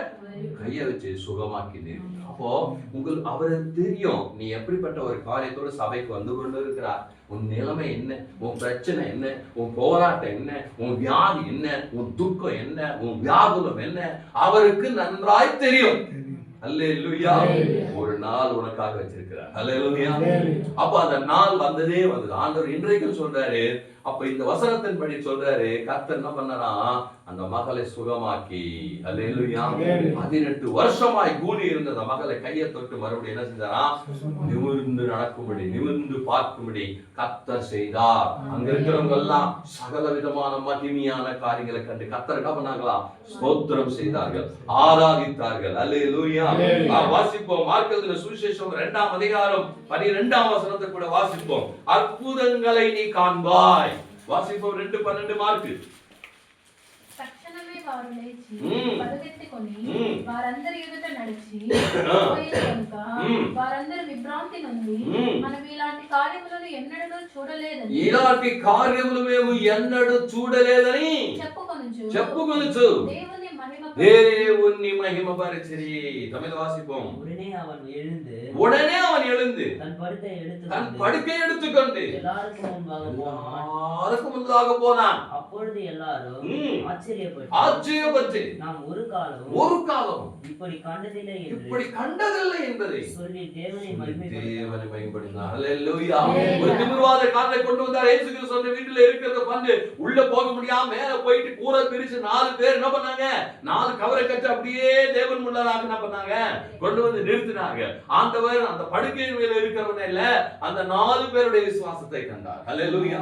கைய வச்சு சுகமாக்கினீர். அப்போ உங்களுக்கு அவருக்கு தெரியும் நீ எப்படிப்பட்ட ஒரு காரியத்தோடு சபைக்கு வந்து கொண்டு இருக்கிறார். உன் நிலைமை என்ன, உன் பிரச்சனை என்ன, உன் போராட்டம் என்ன, உன் வியாதி என்ன, உன் துக்கம் என்ன, உன் வியாகுலம் என்ன, அவருக்கு நன்றாய் தெரியும். அல்லேலூயா. ஒரு நாள் உனக்காக வச்சிருக்கிறார். அல்லேலூயா. அப்ப அந்த நாள் வந்ததே வந்தது. ஆண்டவர் இன்றைக்கும் சொல்றாரு. அப்ப இந்த வசனத்தின்படி சொல்றாரு, கர்த்தர் என்ன பண்ணறா? அந்த மகளை சுகமாக்கி. அல்லேலூயா. 18 வருஷமாய் கூனி இருந்த அந்த மகளை கையை தொட்டு மறுபடியும் என்ன செஞ்சாரா? நிமிர்ந்து நடக்கும்படி, நிமிர்ந்து பார்க்கும்படி கர்த்தர் செய்தார். அங்க இருக்கிறவங்க எல்லாம் சகல விதமான மகிமையான காரியங்களை கண்டு கர்த்தர் என்ன பண்ணாங்களா? ஸ்தோத்திரம் செய்தார்கள், ஆராதித்தார்கள். அல்லேலூயா. வாசிப்போம் மார்க் எழுதின சுவிசேஷம் 2ஆம் அதிகாரம் 12ஆம் வசனத்தை கூட வாசிப்போம். அற்புதங்களை நீ காண்பாய். வாசிப்போம் 2:12 மார்க். తక్షణమే వారు లేచి పరుగెత్తుకొని వారందరి ఎదుట నడిచి కనుక వారందరూ విభ్రాంతి నొంది మనం ఇలాంటి కార్యములను ఎన్నడూ చూడలేదని, ఇలాంటి కార్యములు మేము ఎన్నడూ చూడలేదని చెప్పుకొనుచు தேவனை மகிமைப்படுத்திரி. தமிழ் வாசிப்போம். உடனே அவன் எழுந்து தன் படுக்கை எடுத்துக்கொண்டு எல்லாருக்கும் முன்பாக போனான். அப்பொழுது எல்லாரும் ஆச்சரியப்பட்டு நாம் ஒரு காலம் இப்படி கண்டதில்லை என்பதை சொல்லி தேவனை மகிமைப்படுத்தினார். அல்லேலூயா. ஒரு திமிர்வாத காலை கொண்டு வந்தார். இயேசு கிறிஸ்து சொன்ன வீட்டுல இருக்கிறத பந்து உள்ள போக முடியாம மேல போயிட்டு கூரை பிரிச்சு 4 பேர் என்ன பண்ணாங்க, 4 கவரை கட்டி அப்படியே தேவன் முன்னதாக என்ன பண்ணாங்க, கொண்டு வந்து நிறுத்தினாங்க. ஆண்டவர் அந்த படுக்கையின் மேல இருக்கிறவன இல்ல, அந்த 4 பேருடைய விசுவாசத்தை கண்டார். அல்லேலூயா.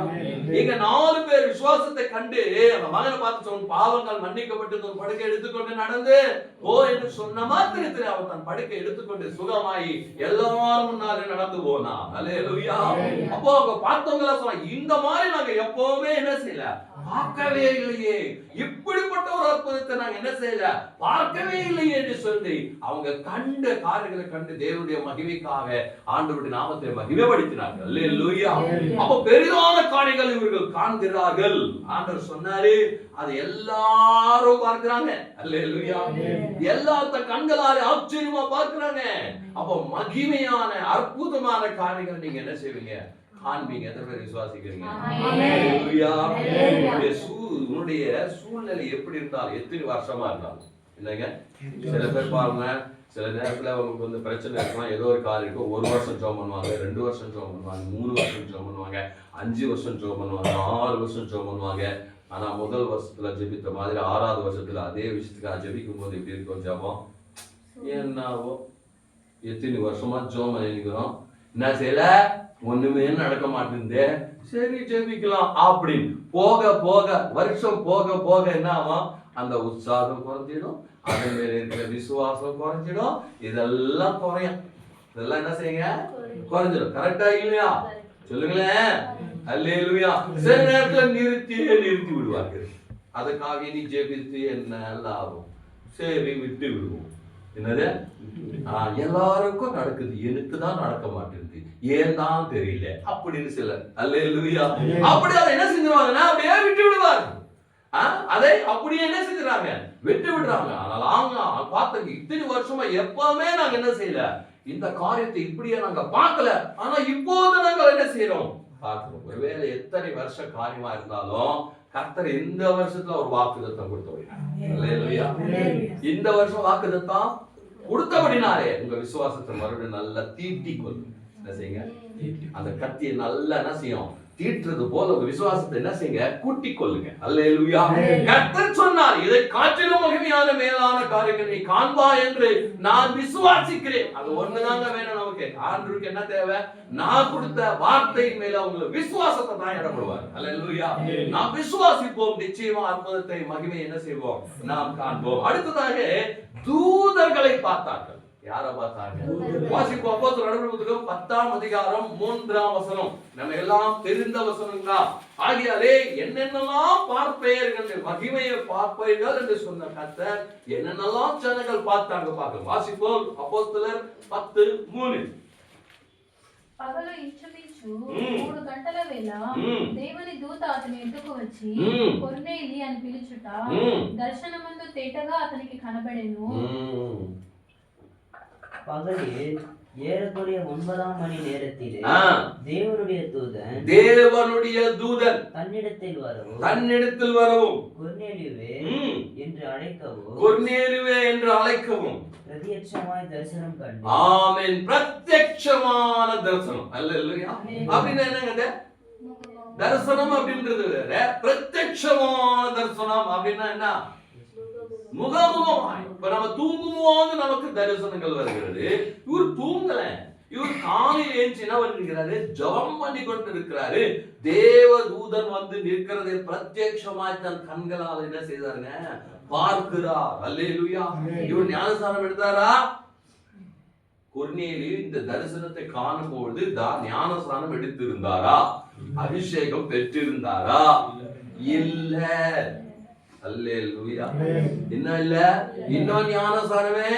இங்க 4 பேர் விசுவாசத்தை கண்டு அந்த மகனை பார்த்து சொன்ன பாவங்கள் மன்னிக்கப்பட்டு தன் படுக்கை எடுத்துக்கொண்டு நடந்து போ என்று சொன்ன மாத்திரத்தில் அவர் தன் படுக்கை எடுத்துக்கொண்டு சுகமாயி எல்லாரும் முன்னாலே நடந்து போனான். அல்லேலூயா. அப்போ அவங்க பார்த்தவங்களா சொன்னாங்க, இந்த மாதிரி நாங்க எப்பவுமே என்ன செய்யல, பார்க்கவே இல்லையே, இப்படிப்பட்ட ஒரு அற்புதத்தை நாங்க என்ன செய்யல, பார்க்கவே இல்லையே என்று சொல்லி அவங்க கண்ட காரியங்களை கண்டு தேவனுடைய மகிமைக்காக ஆண்டவருடைய நாமத்தை மகிமைப்படுத்தினார்கள். அல்லேலூயா. அப்ப பெரிதான காரியங்கள் இவர்கள் காண்கிறார்கள். ஆண்டவர் சொன்னாரு, அது எல்லாரும் பார்க்கிறாங்க. அல்லேலூயா. எல்லாத்த கண்களாலே ஆச்சரியமா பார்க்கிறாங்க. அப்ப மகிமையான அற்புதமான காரியங்கள் நீங்க என்ன செய்வீங்க, காண்பீங்க. எத்தனை பேர் விசுவாசிக்கிறீங்க? அல்லேலூயா. உன்னுடைய சூழ்நிலை எப்படி இருந்தாலும், எத்தனை வருஷமா இருந்தாலும் இல்லைங்க, சில பேர் பாருங்க, சில நேரத்துல அவங்களுக்கு வந்து பிரச்சனை இருக்கலாம், ஏதோ ஒரு காரியம் இருக்கும், 1 வருஷம் ஜெபம் பண்ணுவாங்க, 2 வருஷம் ஜெபம் பண்ணுவாங்க, 3 வருஷம் ஜெபம் பண்ணுவாங்க, 5 வருஷம் ஜெபம் பண்ணுவாங்க, 6 வருஷம் ஜெபம் பண்ணுவாங்க. ஆனா முதல் வருஷத்துல ஜெபித்த மாதிரி 6வது வருஷத்துல அதே விஷயத்துக்கு ஜெபிக்கும் போது எப்படி இருக்கும் ஜெபம், என்னாவோ எத்தனை வருஷமா ஜெபம் பண்ணிக்கிறோம், என்ன செய்யல, ஒண்ணுமே நடக்க மாட்டேங்குது, சரி ஜெபிக்கலாம் அப்படின்னு போக போக வருஷம் போக போக என்ன ஆகும், அந்த உற்சாகம் குறைஞ்சிடும், அதே மேல இருக்கிற விசுவாசம் குறைஞ்சிடும், இதெல்லாம் குறையும். இதெல்லாம் என்ன செய்யுங்க, குறைஞ்சிடும். கரெக்டா இல்லையா சொல்லுங்களேன். அல்லேலூயா. சில நேரத்துல நிறுத்தி விடுவார்கள். அதுக்காக நீ ஜெபித்து என்ன லாபம், சரி விட்டு விடுவோம். என்னது, எல்லாருக்கும் நடக்குது, எனக்கு தான் நடக்க மாட்டேங்குது, ஏன் தான் தெரியல அப்படின்னு சிலர். அல்லேலூயா. அப்படி அதை என்ன செஞ்சிருவாங்கன்னா அப்படியே விட்டு விடுவாங்க. அதை அப்படியே என்ன செஞ்சுறாங்க, விட்டு விடுறாங்க. ஆனால் பார்த்தங்க இத்தனை வருஷமா எப்பவுமே நாங்க என்ன செய்யல, இந்த காரியத்தை இப்படியே நாங்க பார்க்கல, ஆனா இப்போது நாங்க என்ன செய்யறோம், பார்க்கிறோம். ஒருவேளை எத்தனை வருஷ காரியமா இருந்தாலும் கர்த்தர் இந்த வருஷத்துல ஒரு வாக்குத்தத்தம் கொடுத்தவங்க. அல்லேலூயா. இந்த வருஷம் வாக்குத்தத்தம் கொடுத்தபடினாலே உங்க விசுவாசத்தை மறுபடியும் நல்லா தீட்டி கொள்ளுங்க. என்ன செய்யுங்க, அந்த கத்தியை நல்லா என்ன செய்யும், தீட்டுறது போல உங்க விசுவாசத்தை என்ன செய்யுங்க, கூட்டிக் கொள்ளுங்க. அல்லேலூயா. கர்த்தர் சொன்னார், இதை காற்றிலும் மகிமையான மேலான காரியங்களை நீ காண்பா என்று நான் விசுவாசிக்கிறேன். அது ஒண்ணுதாங்க வேணும் நமக்கு. ஆண்டவருக்கு என்ன தேவை, நான் கொடுத்த வார்த்தையின் மேல உங்களுக்கு விசுவாசத்தை தான் இடப்படுவார். அல்லேலூயா. நாம் விசுவாசிப்போம், நிச்சயமா அற்புதத்தை மகிமை என்ன செய்வோம், நாம் காண்போம். அடுத்ததாக தூதர்களை பார்த்தார்கள். யாரை பார்த்தாங்க, வாசிப்போம். அப்போஸ்தலர் நடவடிக்கைகள் புத்தகம் 10ஆம் அதிகாரம் 3ஆம் வசனம். நம்ம எல்லாம் தெரிந்த வசனம் தான். ஆகியாலே என்னென்னலாம் பார்ப்பீர்கள், மகிமையை பார்ப்பீர்கள் என்று சொன்ன கர்த்தர் என்னென்னலாம் ஜனங்கள் பார்த்தாங்க பார்க்கலாம். வாசிப்போம். அப்போஸ்தலர் 10:3. పగలు ఇంచుమించు 3 గంటల వేళ దేవుని దూత అతని ఎదుటకు వచ్చి కొర్నేలి అని పిలుచుట దర్శనమందు తేటగా అతనికి కనబడెను. பகலில் ஏறக்குறைய 9ஆம் மணி நேரத்திலே தேவனுடைய தூதன் தன்னிடத்தில் வரவும் கொர்நேலியுவே என்று அழைக்கவும் பிரத்யட்சமாய் தரிசனம் கண்டு. ஆமென். பிரத்யட்சமான தரிசனம். அல்லேலூயா. அப்படின்னா என்னங்க, தரிசனம் அப்படின்றது வேற, பிரத்யட்சமான தரிசனம் அப்படின்னா என்ன, முகமுகமாய். இப்ப நம்ம தூங்கும் போது நமக்கு தரிசனங்கள் வருகிறது. இவர் தூங்கல, இவர் காலையில் ஏஞ்சி என்ன பண்ணிருக்கிறாரு, ஜெபம் பண்ணி கொண்டு இருக்கிறாரு. தேவ தூதன் வந்து நிற்கிறதை பிரத்யட்சமாய் தன் கண்களால் என்ன செய்தாருங்க, பார்க்கிறார். அல்லேலூயா. இவர் ஞானஸ்நானம் எடுத்தாரா, கொர்நேலியு இந்த தரிசனத்தை காணும்போது ஞானஸ்நானம் எடுத்திருந்தாரா, அபிஷேகம் பெற்றிருந்தாரா, இல்ல. அல்லேலூயா. இன்னும் இல்ல, இன்னும் ஞானஸ்நானமே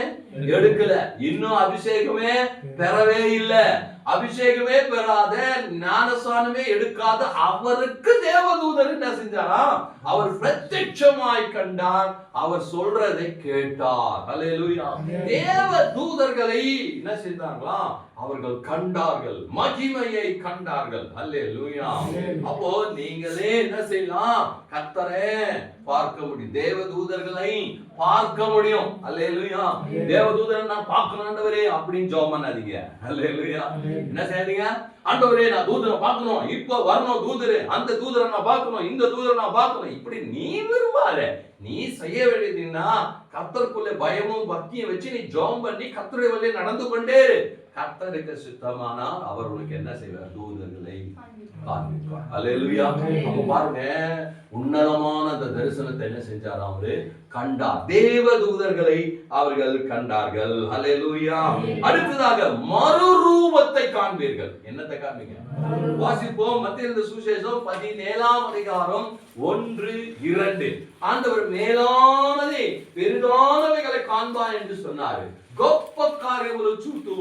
எடுக்கல, இன்னும் அபிஷேகமே பெறவே இல்ல. அபிஷேகமே பெறாத, ஞானஸ்நானமே எடுக்காத அவருக்கு தேவதூதர் என்ன செஞ்சாரா? அவர் பிரத்யட்சமாய் கண்டார், அவர் சொல்றதை கேட்டார். அல்லேலூயா. தேவ தூதர்களை என்ன செய்தார்களா? அவர்கள் கண்டார்கள், மகிமையை கண்டார்கள். அல்லேலூயா. அப்போ நீங்களே என்ன செய்யலாம்? கர்த்தரை பார்க்க முடியும், தேவ தூதர்களை பார்க்க முடியும். அல்லேலூயா. தேவ தூதரை நான் பார்க்கணும் ஆண்டவரே அப்படின்னு ஜெபம் பண்ணாதீங்க. அல்லேலூயா. என்ன செய்யாதீங்க? ஆண்டவரே நான் தூதரை பார்க்கணும், இப்போ வரணும் தூதரு, அந்த தூதரை நான் பார்க்கணும், இந்த தூதரை நான் பார்க்கணும், இப்படி நீ விரும்பாத. நீ செய்ய வேண்டியதுன்னா கர்த்தருக்குள்ள பயமும் பக்தியும் வச்சு நீ ஜெபம் பண்ணி கர்த்தருடைய வழியிலே நடந்து கொண்டே கர்த்தருக்கு சித்தமானால் அவர் உனக்கு என்ன செய்வார்? தூதர்களை காண்பிப்பார். அல்லேலூயா. அப்ப பாருங்க, உன்னதமான அந்த தரிசனத்தை என்ன செஞ்சார்? அவரு கண்டார். தேவ தூதர்களை அவர்கள் கண்டார்கள். அல்லேலூயா. அடுத்ததாக மறுரூபத்தை காண்பீர்கள். என்னத்தை காண்பீங்க? வாசிப்போம். மத்தேயு சுவிசேஷம் 17ஆம் அதிகாரம் 1-2. ஆண்டவர் மேலானதை பெரிதானவைகளை காண்பார் என்று சொன்னார். గొప్ప కార్యములు చూతూ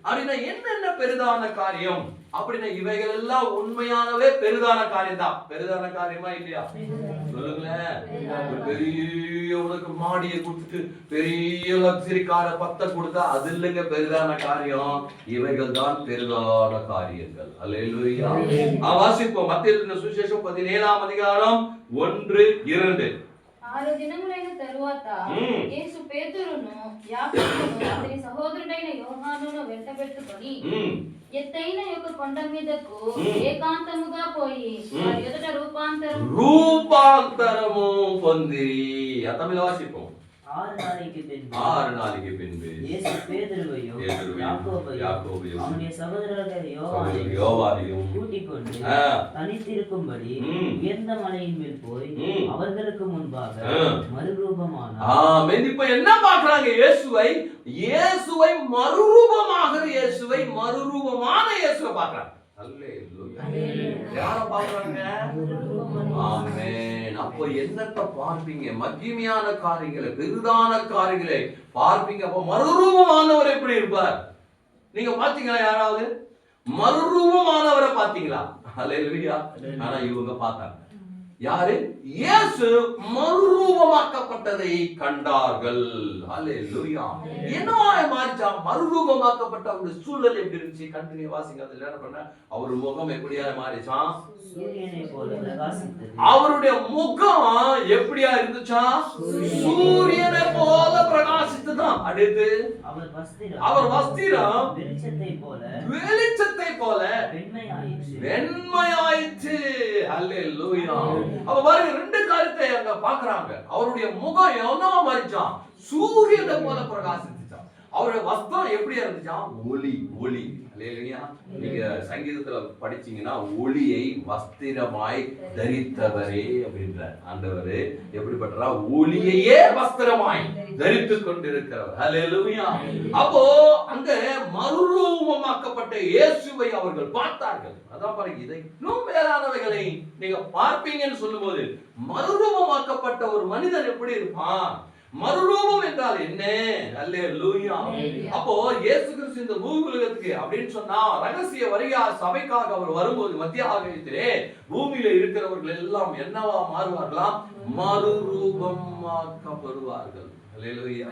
அப்படின்னா என்னென்ன பெரிதான காரியம் அப்படின்னா இவைகள் எல்லாம் உண்மையானவே பெரிதான காரியம் தான். பெரிதான காரியமா இல்லையா? சொல்லுங்களேன். பெரிய உனக்கு மாடியை கொடுத்துட்டு பெரிய லக்ஸரி காரை 10 கொடுத்தா அது இல்லைங்க பெரிதான காரியம். இவைகள் தான் பெரிதான காரியங்கள். அல்லேலூயா. வாசிப்போம். மத்தேயு சுவிசேஷம் 17ஆம் அதிகாரம் 1-2. 6 దినములైన తరువాత యేసు పేతురును యాకోబును అతని సహోదరుడైన యోహానును వెంటబెట్టుకొని ఎత్తైన యొక్క కొండ మీదకు ఏకాంతముగా పోయి వారి ఎదుట రూపాంతరము పొందిరి. తమిళ వాసిப்போம். 6 நாளைக்கு பின்பு இயேசு பேதுருவையும் யாக்கோபையும் அவனுடைய சகோதரர்கள் யோவானையும் கூட்டிக் கொண்டு தனித்திருக்கும்படி உயர்ந்த மலையின் மேல் போய் அவர்களுக்கு முன்பாக மறுரூபமானார். இப்ப என்ன பார்க்கறாங்க? இயேசுவை மறுரூபமான இயேசுவை பார்க்கறாங்க. அல்லேலூயா. யாரை பார்க்கறாங்க? ஆமென். அப்போ என்னத்தை பார்ப்பீங்க? மகிமையான காரியங்களை, பெரிதான காரியங்களை பார்ப்பீங்க. அப்போ மறுரூபமானவர் எப்படி இருப்பார்? நீங்க பாத்தீங்களா? யாராவது மறுரூபமானவரை பாத்தீங்களா? அல்லேலூயா. ஆனா இவங்க பார்த்தாங்க. யாரு? இயேசு மறுரூபமாக்கப்பட்டதை கண்டார்கள். அல்லேலூயா. என்னவா மாறிச்சா? மறுரூபமாக்கப்பட்ட ஒரு சூழல் எப்படி இருந்துச்சு? கண்டினியூ வாசிங்க. அதுல என்ன பண்ண? அவர் முகம் எப்படியா மாறிச்சா? சூரியனை போல பிரகாசித்தது. அவருடைய முகம் எப்படியா இருந்துச்சா? சூரியனை போல பிரகாசித்ததாம். அடுத்து அவர் வஸ்திரம் வெளிச்சத்தை போல வெண்மையாயிற்று. அல்லேலூயா. அப்ப பாருங்க, 2 காரியத்தை அங்க பாக்குறாங்க. அவருடைய முகம் என்னவா மாறிச்சாம்? சூரியனை போல பிரகாசிச்சுச்சாம். அவருடைய வஸ்திரம் எப்படியா இருந்துச்சாம்? ஒளி. அல்லேலூயா. நீங்க சங்கீதத்துல படிச்சீங்கன்னா ஒளியை வஸ்திரமாய் தரித்தவரே அப்படின்ற ஆண்டவர் எப்படிப்பட்டா? ஒளியையே வஸ்திரமாய் தரித்து கொண்டிருக்கிறவர். அல்லேலூயா. அப்போ அங்க மறுரூபமாக்கப்பட்ட இயேசுவை அவர்கள் பார்த்தார்கள். அதான் பாருங்க, இதை இன்னும் மேலானவைகளை நீங்க பார்ப்பீங்கன்னு சொல்லும்போது, மறுரூபமாக்கப்பட்ட ஒரு மனிதன் எப்படி இருப்பான்? மறுரூபம் என்றால் என்ன? அல்லேலூயா. அப்போ இயேசு கிறிஸ்து இந்த பூவுலகத்துக்கு அப்படின்னு சொன்னா ரகசிய வரியா சபைக்காக அவர் வரும்போது மத்திய ஆகமத்திலே பூமியில இருக்கிறவர்கள் எல்லாம் என்னவா மாறுவார்களாம்? மறுரூபமாக்கப்படுவார்கள். அல்லேலூயா.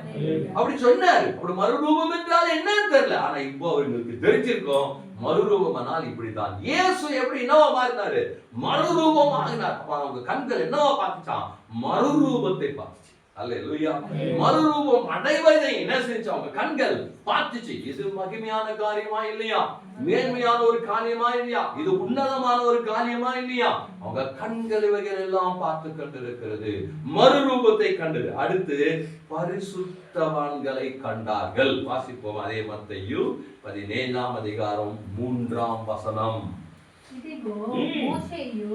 அப்படி சொன்னாரு. அப்படி மறுரூபம் என்றால் என்னன்னு தெரியல. ஆனா இப்போ அவர்களுக்கு தெரிஞ்சிருக்கும் மறுரூபமானால் இப்படிதான். இயேசு எப்படி என்னவா மாறினாரு? மறுரூபமாகினார். அப்ப அவங்க கண்கள் என்னவா பார்த்துச்சான்? மறுரூபத்தை பார்த்துச்சு. அல்லேலூயா. மறுரூபம் அடைவதை என்ன செஞ்சு அவங்க கண்கள் பார்த்துச்சு. இது மகிமையான காரியமா இல்லையா? மேன்மையான ஒரு காரியமா இல்லையா? இது உன்னதமான ஒரு காரியமா இல்லையா? அவங்க கண்கள் இவைகள் எல்லாம் பார்த்து கொண்டிருக்கிறது. மறுரூபத்தை கண்டது. அடுத்து பரிசுத்தவான்களை கண்டார்கள். வாசிப்போம். அதே மத்தேயு 17ஆம் அதிகாரம் 3ஆம் வசனம். ఇదిగో మోషేయు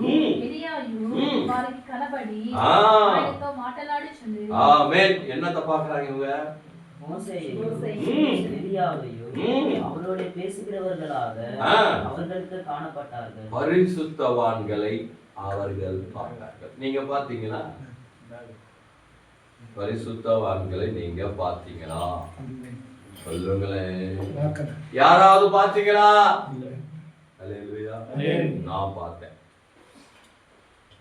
ఎలియాయు వారికి కనబడి ఆయనతో మాట్లాడుచుండిరి. ఆమేన్. என்னத்த பார்க்கறாங்க இவங்க? மோசேயையும் எலியாவையும் அவரோட பேசுகிறவர்களாக அவர்களுக்கு காணப்பட்டார்கள். பரிசுத்தவான்களை அவர்கள் பார்த்தார்கள். நீங்க பாத்தீங்களா? பரிசுத்தவான்களை நீங்க பாத்தீங்களா? சொல்லுங்களேன். யாராவது பார்த்தீங்களா? அல்லேலூயா. நான் பார்த்தேன்.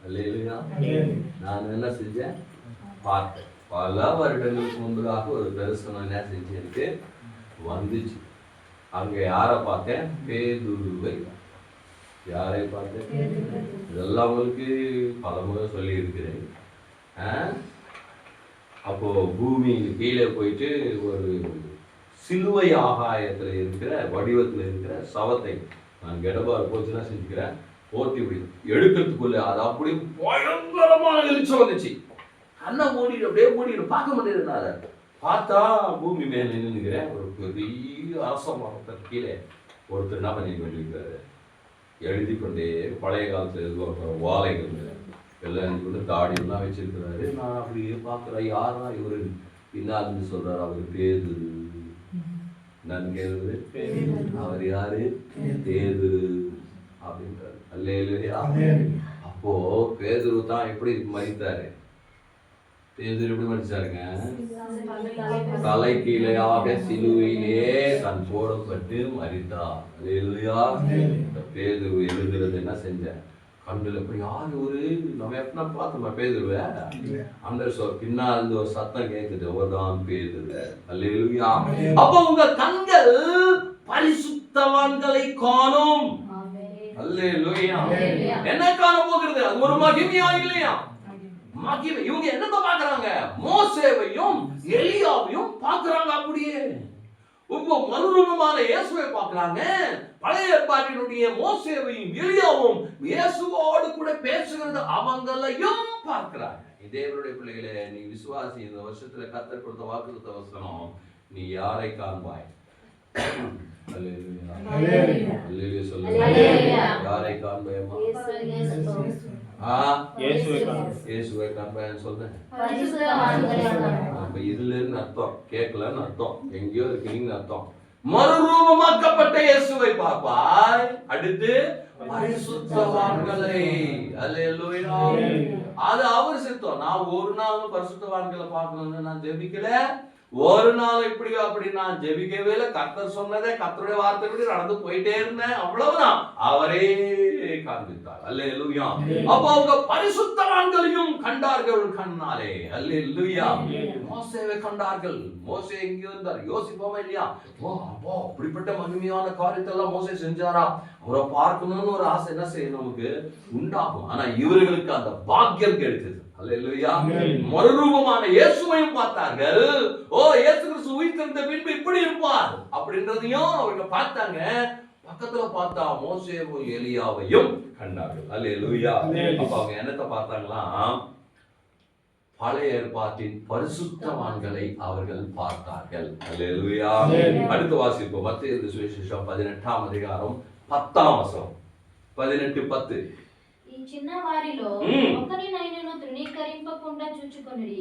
அல்லேலூயா. நான் என்ன செஞ்சேன்? பார்த்தேன். பல வருடங்களுக்கு முன்பதாக ஒரு தரிசனம் என்ன செஞ்சு வந்துச்சு. அங்க யாரை பார்த்தேன்? பேதுருவை. யாரை பார்த்தேன்? இதெல்லாம் உங்களுக்கு பல முறை சொல்லி இருக்கிறேன். அப்போ பூமி கீழே போயிட்டு ஒரு சிலுவை ஆகாயத்துல இருக்கிற வடிவத்துல இருக்கிற சவத்தை நான் கெடபார் போச்சுன்னா செஞ்சுக்கிறேன், போட்டி எடுக்கிறதுக்குள்ள அது அப்படி பயங்கரமான வெளிச்சம் வந்துச்சு. கண்ணை மூடிட்டு அப்படியே மூடிட்டு பார்க்க முடியறதுனால பார்த்தா பூமி மேல நின்றுக்கிறேன். ஒரு பெரிய அரச மரத்திற்கு கீழே ஒருத்தர் என்ன பண்ணி கொண்டிருக்கிறாரு, எழுதி கொண்டே பழைய காலத்துல எழுதுவாங்க வாழைகள் எல்லாம் எழுதி கொண்டு தாடியெல்லாம் வச்சிருக்கிறாரு. நான் அப்படியே பார்க்குறேன், யாரா இவரு பின்னாடி சொல்றாரு, அவர் பேதுரு. நான் கேள்வி, அவர் யாரு? பேதுரு அப்படின்றாரு. அல்லேலூயா. அப்போ பேதுரு தான் எப்படி மரித்தாரு? பேதுரு எப்படி மரிச்சாருங்க? தலை கீழையாக சிலுவையிலே தன் போடப்பட்டு மரித்தார். அல்லேலூயா. பேதுரு எழுதுறது என்ன செஞ்சேன்? கண்ணுல போய் யாரு ஒரு நம்ம எப்படின்னா பார்த்தோமா பேதுருவ? அந்த பின்னால் இருந்து ஒரு சத்தம் கேட்குது, அவர்தான் பேதுரு. அல்லேலூயா. அப்ப உங்க கண்கள் பரிசுத்தவான்களை காணும். அல்லேலூயா. என்ன காண போகிறது? அது ஒரு மகிமையா இல்லையா? மகிமை. இவங்க என்னத்தை பாக்குறாங்க? மோசேவையும் எலியாவையும் பாக்குறாங்க. அப்படியே ரொம்ப மறுரூபமான இயேசுவை பார்க்கறாங்க. பழைய ஏற்பாட்டினுடைய மோசேவையும் எலியாவும் இயேசுவோடு கூட பேசுகிறது அவங்களையும் பார்க்கிறாங்க. தேவனுடைய பிள்ளைகளே, நீ விசுவாசி. இந்த வருஷத்துல கர்த்தர் கொடுத்த வாக்குத்தத்த வசனம், நீ யாரை காண்பாய்? அல்லேலூயா. அல்லேலூயா சொல்லுங்க. யாரை காண்பாயமா? இயேசுவை காண்பாயன்னு சொல்றேன். அப்ப இதுல இருந்து அர்த்தம் கேட்கலன்னு அர்த்தம், எங்கேயோ இருக்கீங்கன்னு அர்த்தம். மறுரூபமாக்கப்பட்ட இயேசுவை பார்ப்பாய். அடுத்து பரிசுத்தவான்களை. அல்லேலூயா. அது அவர் சித்தம். நான் ஒரு நாள் பரிசுத்தவான்களை பார்க்கணும்னு நான் ஜெபிக்கல. ஒரு நாள் இப்படி அப்படி நான் ஜெபிக்கவே இல்லை. கர்த்தர் சொன்னதே கர்த்தருடைய வார்த்தைப்படி நடந்து போயிட்டே இருந்தேன். அவ்வளவுதான். அவரே காண்பித்தார். அல்லேலூயா. அப்ப அவங்க பரிசுத்தவான்களையும் கண்டார்கள் கண்ணாலே. அல்லேலூயா. மோசேவை கண்டார்கள். மோசே எங்க இருந்தார்? யோசிப்போமா இல்லையா? அப்போ அப்படிப்பட்ட மகிமையான காரியத்தை எல்லாம் மோசே செஞ்சாரா? அவரை பார்க்கணும்னு ஒரு ஆசை என்ன செய்யும் நமக்கு உண்டாகும். ஆனா இவர்களுக்கு அந்த பாக்கியம் கிடைச்சது. அல்லேலூயா. மறுரூபமான இயேசுவையும் பார்த்தார்கள். ஓ, இயேசு கிறிஸ்து உயிர்த்தெழுந்த பின்பு இப்படி இருப்பார் அப்படின்றதையும் அவங்க பார்த்தாங்க. பக்கத்துல பார்த்தா மோசேவும் எலியாவையும் கண்டார்கள். அல்லேலூயா. அப்ப அவங்க என்னத்தை பார்த்தாங்களா? பழைய ஏற்பாட்டின் பரிசுத்தவான்களை அவர்கள் பார்த்தார்கள். அல்லேலூயா. அடுத்த வாசிப்போம். மத்தேயு சுவிசேஷம் 18ஆம் அதிகாரம் 10ஆம் வசனம். 18:10. ఈ చిన్న వారిలో ఒకరినైనను తృణీకరింపకుండా చూచుకొనిడి.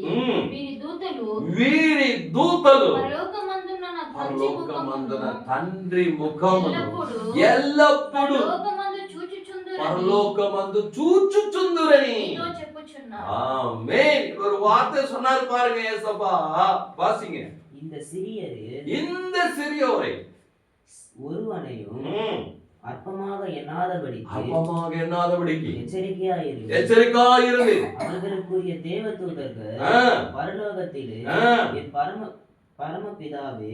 వీరి దూతలు పరలోకమందున తండ్రి ముఖమును ఎల్లప్పుడూ పరలోకమందు చూచుచుందురని చెప్పుచున్నా. ఆమేన్. ஒரு வார்த்தை சொன்னார் பாருங்க ஏசப்பா. வாசிங்க. இந்த சிறியோரை ஒருவனையும் அற்பமாக எண்ணாதபடிக்கு எச்சரிக்கையாயிருந்து அவர்களுக்குரிய தேவதூதர்கள் பரலோகத்திலே என் பரமபிதாவே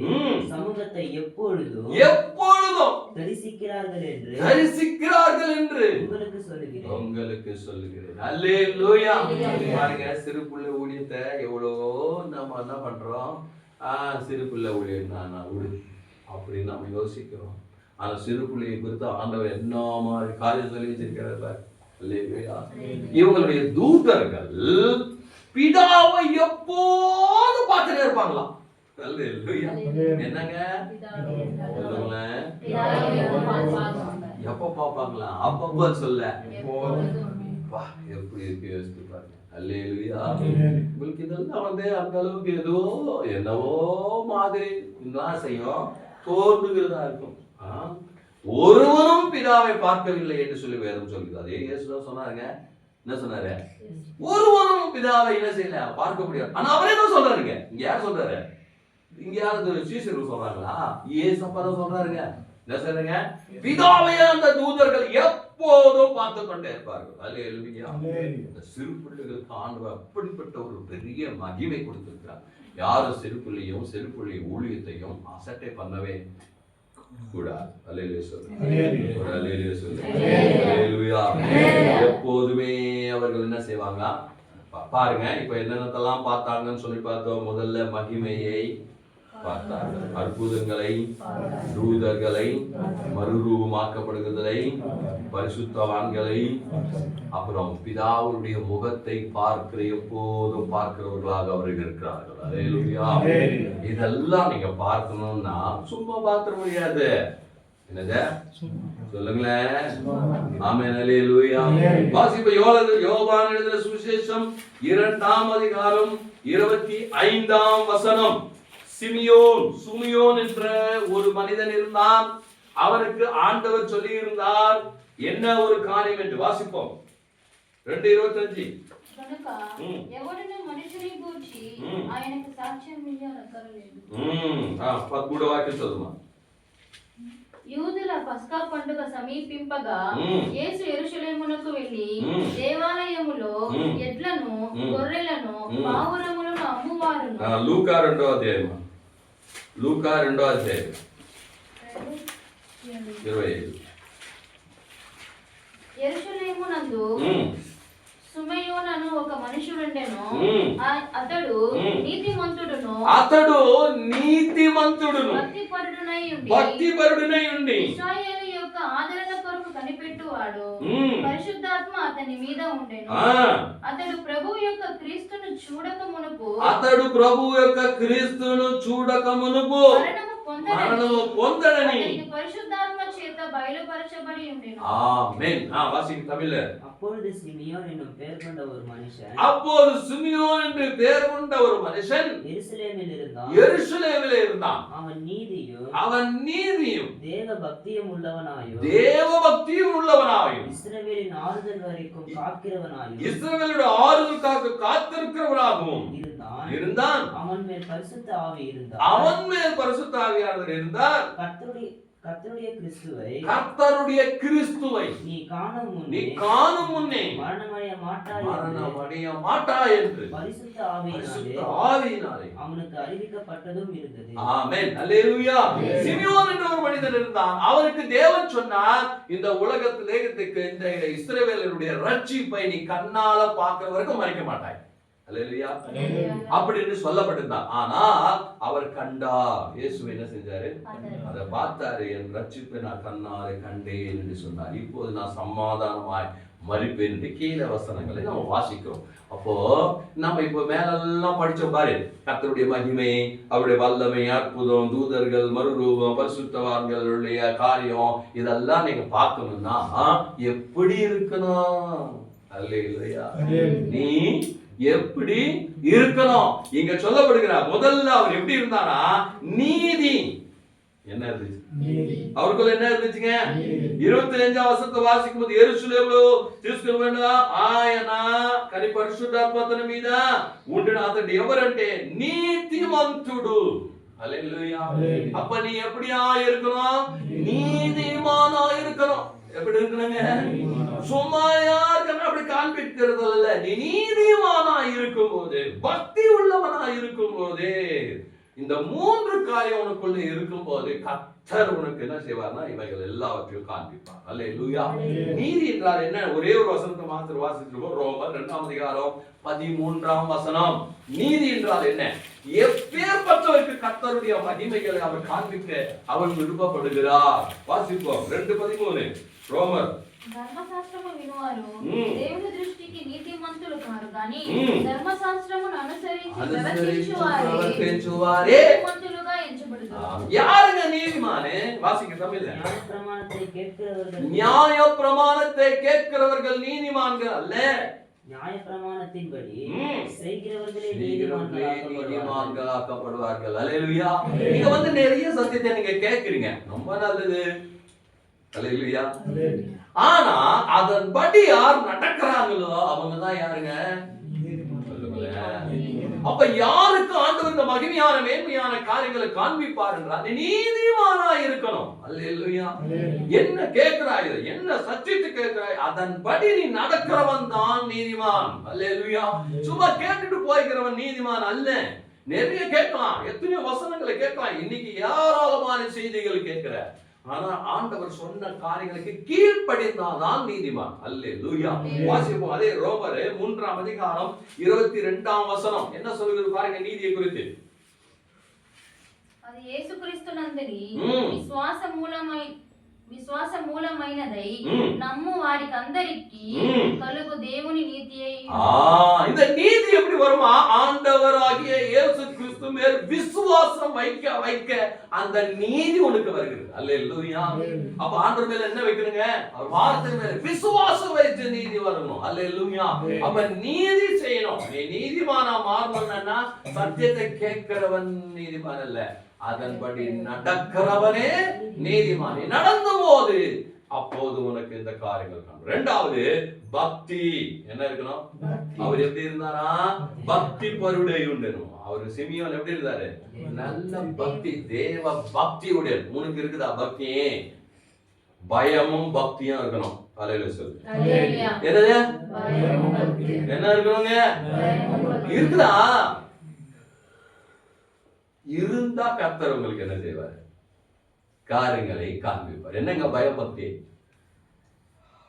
சமூகத்தை எப்பொழுதும் தரிசிக்கிறார்கள் என்று உங்களுக்கு சொல்லுகிறேன். அல்லேலூயா. பாருங்க, சிறு பிள்ளை ஊழியத்தை எவ்வளவோ நம்ம என்ன பண்றோம்? சிறு பிள்ளை ஊழியம் நான் அப்படின்னு நம்ம யோசிக்கிறோம். ஆனா சிறு பிள்ளையை குறித்து ஆண்டவர் என்ன மாதிரி காரியம் சொல்லி வச்சிருக்கிறார். இவங்களுடைய தூதர்கள் பிதாவை எப்போது பார்த்துட்டே இருப்பாங்களாம். என்னங்க எப்ப பார்ப்பாங்களா? அப்பப்ப சொல்ல எப்படி இருக்கு யோசித்து பாருங்க. அல்லேலூயா. உங்களுக்கு இதெல்லாம் வந்து அந்த அளவுக்கு ஏதோ என்னவோ மாதிரி செய்யும் தோன்றுகிறதா இருக்கும். ஒருவரும் பிதாவை பார்க்கவில்லை என்று சொல்லி வேதம் சொல்லுது. அதே இயேசுதான் சொன்னாருங்க. என்ன சொன்னாரு? ஒருவரும் பிதாவை என்ன செய்யல பார்க்க முடியாது. ஆனா அவரே தான் சொல்றாருங்க. இங்க யார் சொல்றாரு? இங்க யாராவது சீசர்கள் சொல்றாங்களா? ஏசப்பா தான் சொல்றாருங்க. என்ன சொல்றீங்க? பிதாவை அந்த தூதர்கள் எப்போதும் பார்த்து கொண்டே இருப்பார்கள். அல்லேலூயா. இந்த சிறு பிள்ளைகளுக்கு ஆண்டவர் அப்படிப்பட்ட ஒரு பெரிய மகிமை கொடுத்திருக்கிறார். யாரும் சிறு பிள்ளை ஊழியத்தையும் அசட்டை பண்ணவே கூடாது. அல்லேலூயா சொல்லுங்க. ஒரு அல்லேலூயா சொல்லுங்க. அல்லேலூயா. எப்போதுமே அவர்கள் என்ன செய்வாங்க பாருங்க. இப்ப என்னென்னதெல்லாம் பார்த்தாங்கன்னு சொல்லி பார்த்தோம். முதல்ல மகிமையை பார்த்தார்கள், அற்புதங்களை, தூதர்களை, மறுரூபமாக்கப்படுகிறதை, பரிசுத்தவான்களை, அப்புறம் பிதாவுடைய முகத்தை எப்போதும் பார்க்கிறவர்களாக அவர்கள் இருக்கிறார்கள். அல்லேலூயா. இதெல்லாம் நீங்க பார்க்கணும்னா சும்மா பார்க்க முடியாது. என்னது சொல்லுங்களேன். ஆமென். அல்லேலூயா. வாசிப்ப யோவான் எழுதின சுவிசேஷம் 2ஆம் அதிகாரம் 25ஆம் வசனம். சுமியோன் என்ற ஒரு மனிதன் இருந்தான். அவனுக்கு ஆண்டவர் சொல்லி இருந்தார் என்ன ஒரு காரியம் என்று வாசிப்போம். 2:25. కనుక ఎవడును మనుషుని గూర్చి ఆయనకు సాక్ష్యం ఇయ్యనక్కరలేదు. 13వ వాక్యం చదువుమా. యూదుల పస్కా పండుగ సమీపింపగా యేసు యెరూషలేమునకు వెళ్ళి దేవాలయములో ఎడ్లను గొర్రెలను పావురములను అమ్మువారును. లూకా 2వ అధ్యాయం 25. యెరూషలేమునందు సుమయోనను ఒక మనుషుడుండెను. అతడు నీతిమంతుడును భక్తిపరుడునై ఉండి ఇశ్రాయేలు యొక్క ఆదరణ కొరకు కనిపెట్టువాడు. పరిశుద్ధాత్మ అతని మీద ఉండెను. అతడు ప్రభువు యొక్క క్రీస్తును చూడక మునుపు మరణము పొందడని పరిశుద్ధాత్మ చేత బయలుపరచబడి ఉండెను. ஆமென். வாசிங்க தமிழ்ல. அப்பொழுது சிமியோன் என்னும் பெயர் கொண்ட ஒரு மனுஷன் எருசலேமில் இருந்தான். அவன் நீதியும் தேவ பக்தியும் உள்ளவனாயும் இஸ்ரவேலின் ஆறுதல் வரைக்கும் காத்திருக்கிறவனாகவும் இருந்தான். அவன் மேல் பரிசுத்த ஆவி இருந்தார். கர்த்தருடைய கிறிஸ்துவை நீ காணும் முன்னே மரணமடைய மாட்டாய் என்று பரிசுத்த ஆவியினாலே அவனுக்கு அறிவிக்கப்பட்டதும் இருந்தது. ஆமென். அல்லேலூயா. சிமியோன் என்ற ஒரு மனிதன் இருந்தான். அவனுக்கு தேவன் சொன்னார், இந்த உலகத்திலே இந்த இஸ்ரவேலருடைய ரட்சிப்பை நீ கண்ணால பார்க்கிற வரைக்கும் மறைக்க மாட்டாய். அல்லேலூயா. அப்படின்னு சொல்லப்பட்டிருந்தான். ஆனால் அவர் கண்டார். இயேசு என்ன செஞ்சாரு? அதை பார்த்தாரு. என் ரட்சிப்பை நான் கண்ணாலே கண்டேன் என்று சொன்னார். இப்போது நான் சமாதானமாய் மரிப்பேன் என்று கீழே வசனங்களை நம்ம வாசிக்கிறோம். அப்போ நம்ம இப்போ மேலெல்லாம் படிச்சோம் பாரு. கர்த்தருடைய மகிமை, அவருடைய வல்லமை, அற்புதம், தூதர்கள், மறுரூபம், பரிசுத்தவான்களுடைய காரியம், இதெல்லாம் நீங்க பார்க்கணும்னா எப்படி இருக்கணும்? அல்லேலூயா. நீ எப்படி இருக்கணும்? இங்க சொல்லப்படுகிறார். முதல்ல அவர் எப்படி இருந்தாரா? நீதி. என்ன இருந்துச்சு அவருக்குள்ள? என்ன இருந்துச்சுங்க? 25ஆம் வசனத்தை வாசிக்கும் போது எருசலேములో తీసుకుని ఆయన కని పరిశుద్ధాత్మ అతని మీద ఉండిన అతడు ఎవరంటే నీతిమంతుడు. அல்லேலூயா. அப்ப நீ எப்படியா இருக்கணும்? நீதிமானா இருக்கணும். எப்படி இருக்கணுங்க? சும்மா யாருக்கெல்லாம் அப்படி காண்பிக்கிறது இல்ல. நீ நீதிமானா இருக்கும் போது, பக்தி உள்ளவனா இருக்கும் போது, இந்த 3 காரியம் உனக்குள்ள இருக்கும் போது கர்த்தர் உனக்கு என்ன செய்வார்னா இவைகள் எல்லாவற்றையும் காண்பிப்பார். அல்லேலூயா. நீதி என்றால் என்ன? ஒரே ஒரு வசனத்தை மாத்திரம் வாசிச்சிருக்கோம். ரோமர் 2ஆம் அதிகாரம் 13ஆம் வசனம். நீதி என்றால் என்ன? எப்பேற்பட்டவருக்கு கர்த்தருடைய மகிமைகளை அவர் காண்பிக்க அவர் விருப்பப்படுகிறார். வாசிப்போம். 2:13 ரோமர். ధర్మశాస్త్రము వినువారు దేవుని దృష్టికి నీతిమంతులు కారు గాని ధర్మశాస్త్రమును అనుసరించి ప్రవర్తించువారే నీతిమంతులుగా ఎంచబడుతారు. யாருங்க நீதிமானே? வாசிங்க தமிழ்ல. நியாய பிரமாணத்தை கேட்கிறவர்கள் நீதிமான்கள் அல்ல. நியாய பிரமாணத்தின்படி செய்கிறவர்களே நீதிமான்களாக்கப்படுவார்கள். அல்லேலூயா. நீங்க வந்து நிறைய சத்தியத்தை நீங்க கேட்கிறீங்க, ரொம்ப நல்லது. அல்லேலூயா. ஆனா அதன்படி யார் நடக்கிறாங்களோ அவங்க தான் யாருங்க? அப்ப யாருக்கு ஆண்டவர் ஆண்டவர் இந்த மகிமையான மேன்மையான காரியங்களை காண்பிப்பார் என்றால் நீ நீதிமானா இருக்கணும். அல்லேலூயா. என்ன கேட்கிறாய், என்ன சத்தியத்தை கேட்கிறாய், அதன்படி நீ நடக்கிறவன் தான் நீதிமான். அல்லேலூயா. சும்மா கேட்டுட்டு போய்க்கிறவன் நீதிமான் அல்ல. நிறைய கேட்கலாம், எத்தனையோ வசனங்களை கேட்கலாம், இன்னைக்கு ஏராளமான செய்திகள் கேட்கிற, ஆனா ஆண்டவர் சொன்ன காரியங்களுக்கு கீழ்ப்படிந்தாதான் நீதிமான். அல்லேலூயா. வாசிப்போம் அதே ரோமர் 3ஆம் அதிகாரம் 22ஆம் வசனம் என்ன சொல்கிறது பாருங்க நீதியை குறித்து. అది యేసుక్రీస్తునందలి విశ్వాస మూలమైనదై నమ్ము వారికి అందరికి కలుగు దేవుని నీతియే. இந்த நீதி எப்படி வருமா? ஆண்டவராகிய இயேசு கிறிஸ்து மேல் விசுவாசம் வைக்க வைக்க அந்த நீதி உனக்கு வருகிறது. அல்லேலூயா. அப்ப ஆண்டவர் மேல என்ன வைக்கணுங்க? அவர் வார்த்தை மேல விசுவாசம் வைத்து நீதி வரணும். அல்லேலூயா. அப்ப நீதி செய்யணும். நீ நீதிமானா மாறணும்னா சத்தியத்தை கேட்கிறவன் நீதிமான் அல்ல, அதன்படி நடக்கிறவனே நீதிமான். நடந்த போது அப்போது உனக்கு இந்த காரியங்கள் காணும். இரண்டாவது பக்தி என்ன இருக்கணும்? அவர் எப்படி இருந்தாரா? பக்தி பருடை உண்டனும். அவர் சிமியோன் எப்படி இருந்தாரு? நல்ல பக்தி, தேவ பக்தி உடையன். உனக்கு இருக்குதா பக்தி? பயமும் பக்தியும் இருக்கணும். அல்லேலூயா சொல்லு. என்னது? என்ன இருக்கணுங்க? இருக்குதா? இருந்தா கர்த்தர் உங்களுக்கு என்ன செய்வார்? காரியங்களை காண்பிப்பார். என்னங்க பயபக்தி?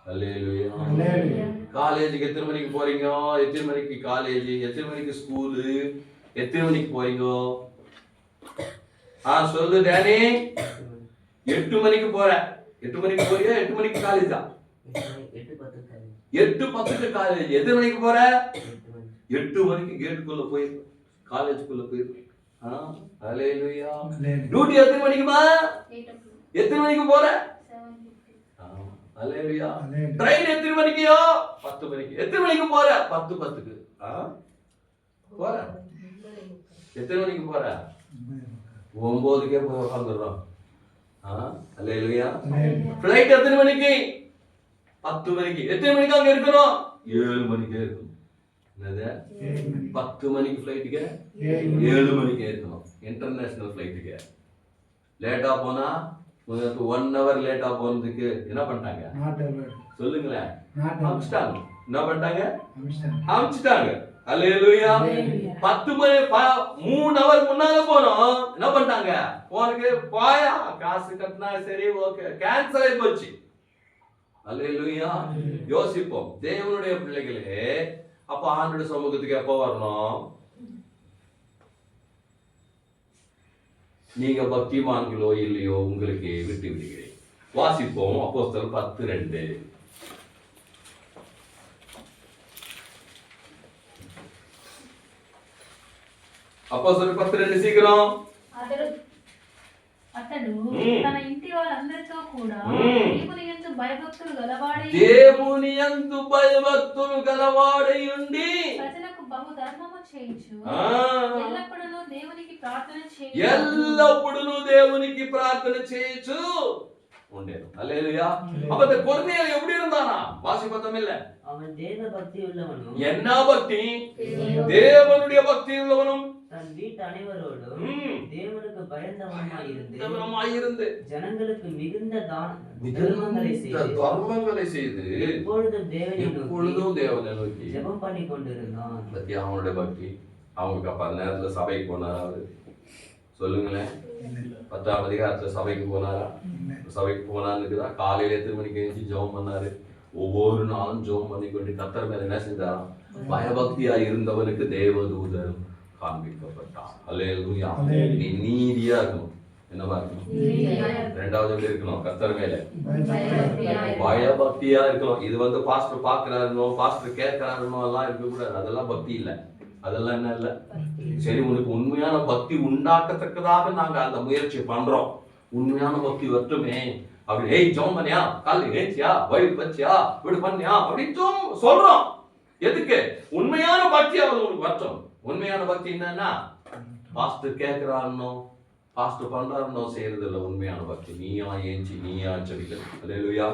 அல்லேலூயா. காலேஜுக்கு எத்தனை மணிக்கு போறீங்க? எத்தனை மணிக்கு காலேஜ்? எத்தனை மணிக்கு ஸ்கூலு? எத்தனை மணிக்கு போறீங்க? சொல்லு டேனி. 8 மணிக்கு போற. 8 மணிக்கு போறியா? 8 மணிக்கு காலேஜா? 8:10க்கு காலேஜ். எத்தனை மணிக்கு போற? 8 மணிக்கு கேட்டுக்குள்ள போய் காலேஜுக்குள்ள போய். அல்லேலூயா. டியூட்டி எத்தனை மணிக்குமா? எத்தனை மணிக்கு போற? அல்லேலூயா. ட்ரெயின் எத்தனை மணிக்குயோ? 10 மணிக்கு. எத்தனை மணிக்கு போற? 10:10க்கு போற. எத்தனை மணிக்கு போற? 9க்கே போய் உட்காந்துடுறோம். அல்லேலூயா. ஃப்ளைட் எத்தனை மணிக்கு? 10 மணிக்கு. எத்தனை மணிக்கு அங்க இருக்கணும்? 7 மணிக்கே இருக்கணும். 10 மணிக்கு ஃப்ளைட்டுக்கு 7 மணிக்கு இருக்கணும். இன்டர்நேஷனல் ஃப்ளைட்டுக்கு லேட்டா போனா 1 hour லேட்டா போனதுக்கு என்ன பண்ணிட்டாங்க? சொல்லுங்களேன். அமிச்சிட்டாங்க. என்ன பண்ணிட்டாங்க? அமிச்சிட்டாங்க. அல்லேலூயா. 10 மணி 3 hour முன்னால போனோம். என்ன பண்ணிட்டாங்க? போனுக்கு போயா காசு கட்டினா சரி ஓகே, கேன்சல் ஆகி போச்சு. அல்லேலூயா. யோசிப்போம் தேவனுடைய பிள்ளைகளே. அப்ப ஆண்டோட சமூகத்துக்கு எப்ப வரணும்? நீங்க பக்திமான்களோ இல்லையோ உங்களுக்கு விட்டு விடுகிறேன். வாசிப்போம் அப்போஸ்தலர் 10:2. அப்போஸ்தலர் 10:2 సీకరం. అతడు తన ఇంటి వారందరితో కూడా దేవుని యందు భయభక్తులు గలవాడై ఉండి ప్రజలకు బహు ధర్మము చేయించు ఎల్లప్పుడూ దేవునికి ప్రార్థన చేయించు ఉండేను. அல்லேலூயா. அப்ப அந்த கொர்நேலியு எப்படி இருந்தானா? வாசிப்பதம் இல்ல. அவன் தேவ பக்தி உள்ளவனும். என்ன பக்தி? தேவனுடைய பக்தி உள்ளவனும் தன் வீட்டு அனைவரோடும் தேவனுக்கு பயந்தவனுமாய் இருந்து ஜனங்களுக்கு மிகுந்த தர்மங்களை செய்து எப்பொழுதும் தேவனை நோக்கி ஜெபம் பண்ணி கொண்டிருந்தான். பத்தி அவனுடைய பக்தி. அவங்க அப்ப அந்த நேரத்துல சபைக்கு போனாரா? அவரு சொல்லுங்களேன். 10ஆம் அதிகாரத்துல சபைக்கு போனாரா? சபைக்கு போனான்னு காலையில எத்தனை மணிக்கு எழுந்து ஜெபம் பண்ணாரு? ஒவ்வொரு நாளும் ஜெபம் பண்ணி கொண்டு கர்த்தர் மேல என்ன செஞ்சாராம்? பயபக்தியா இருந்தவனுக்கு தேவதூதன் காண்பிக்கப்பட்டான். அல்லேலூயா. நீ நீதியா இருக்கணும். என்னவா இருக்கணும்? இரண்டாவது எப்படி இருக்கணும்? கர்த்தர் மேல பயபக்தியா இருக்கணும். இது பாஸ்டர் பாக்குறாருனோ பாஸ்டர் கேட்கிறாருனோ எல்லாம் இருக்க கூடாது. அதெல்லாம் பக்தி இல்ல. அதெல்லாம் என்ன இல்ல. சரி, உனக்கு உண்மையான பக்தி உண்டாக்கத்தக்கதாக நாங்க அந்த முயற்சி பண்றோம். உண்மையான பக்தி வரட்டுமே அப்படி. ஏய் ஜெபம் பண்ணியா? காலையில ஏஞ்சியா? பைபிள் படிச்சியா? இப்படி பண்ணியா? அப்படின்னு சொல்றோம். எதுக்கு? உண்மையான பக்தி அவங்களுக்கு உனக்கு வரட்டும். உண்மையான பக்தி என்னன்னா பாஸ்டர் கேட்கிறாருனோ பாஸ்டர் பண்றாருனோ செய்யறது இல்ல. உண்மையான பக்தி நீயா ஏஞ்சி நீயா செபிக்கிறது. அல்லேலூயா.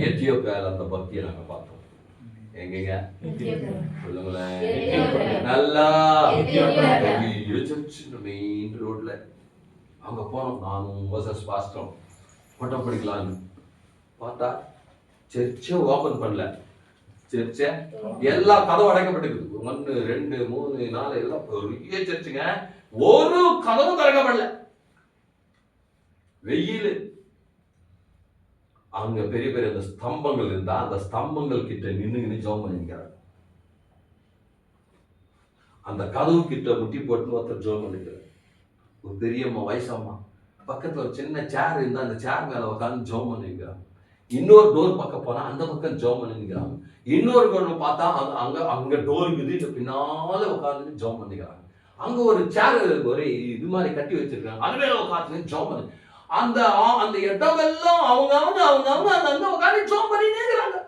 எத்தியோப்பியால அந்த பக்தியை நாங்க பார்த்தோம். எங்கங்க சொல்லுங்களேன். எத்தியோப்பியா. நல்லா எத்தியோப்பியா. மெயின் ரோட்ல அங்க போனோம். நானும் மோசஸ் பாஸ்டரும் பட்டம் படிக்கலான்னு பார்த்தா சர்ச்சை ஓபன் பண்ணல. சர்ச்சை எல்லா கதவும் அடைக்கப்பட்டிருக்கு. 1 2 3 4 எல்லாம் பெரிய சர்ச்சுங்க. ஒரு கதவும் திறக்கப்படல. வெயில். அங்க பெரிய பெரிய அந்த ஸ்தம்பங்கள் இருந்தா அந்த ஸ்தம்பங்கள் கிட்ட நின்று ஜெபம் பண்ணிக்கிறாங்க. அந்த கதவு கிட்ட முட்டி போட்டு ஒருத்தர் ஜெபம் பண்ணிக்கிறார். ஒரு பெரியம்மா வயசம்மா பக்கத்துல ஒரு சின்ன சேர் இருந்தா அந்த சேர் மேல உட்காந்து ஜெபம் பண்ணிக்கிறாங்க. இன்னொரு டோர் பக்கம் போனா அந்த பக்கம் ஜெபம் பண்ணிக்கிறாங்க. இன்னொரு கொண்டு பார்த்தா அங்க அங்க டோர் இருக்குது, பின்னால உட்காந்து ஜெபம் பண்ணிக்கிறாங்க. அங்க ஒரு சேர் ஒரு இது மாதிரி கட்டி வச்சிருக்காங்க, அது மேல உட்காந்து ஜெபம் பண்ணி அந்த அந்த இடம் எல்லாம் அவங்க அந்த உட்காந்து ஜெபம் பண்ணிட்டே இருக்கிறாங்க.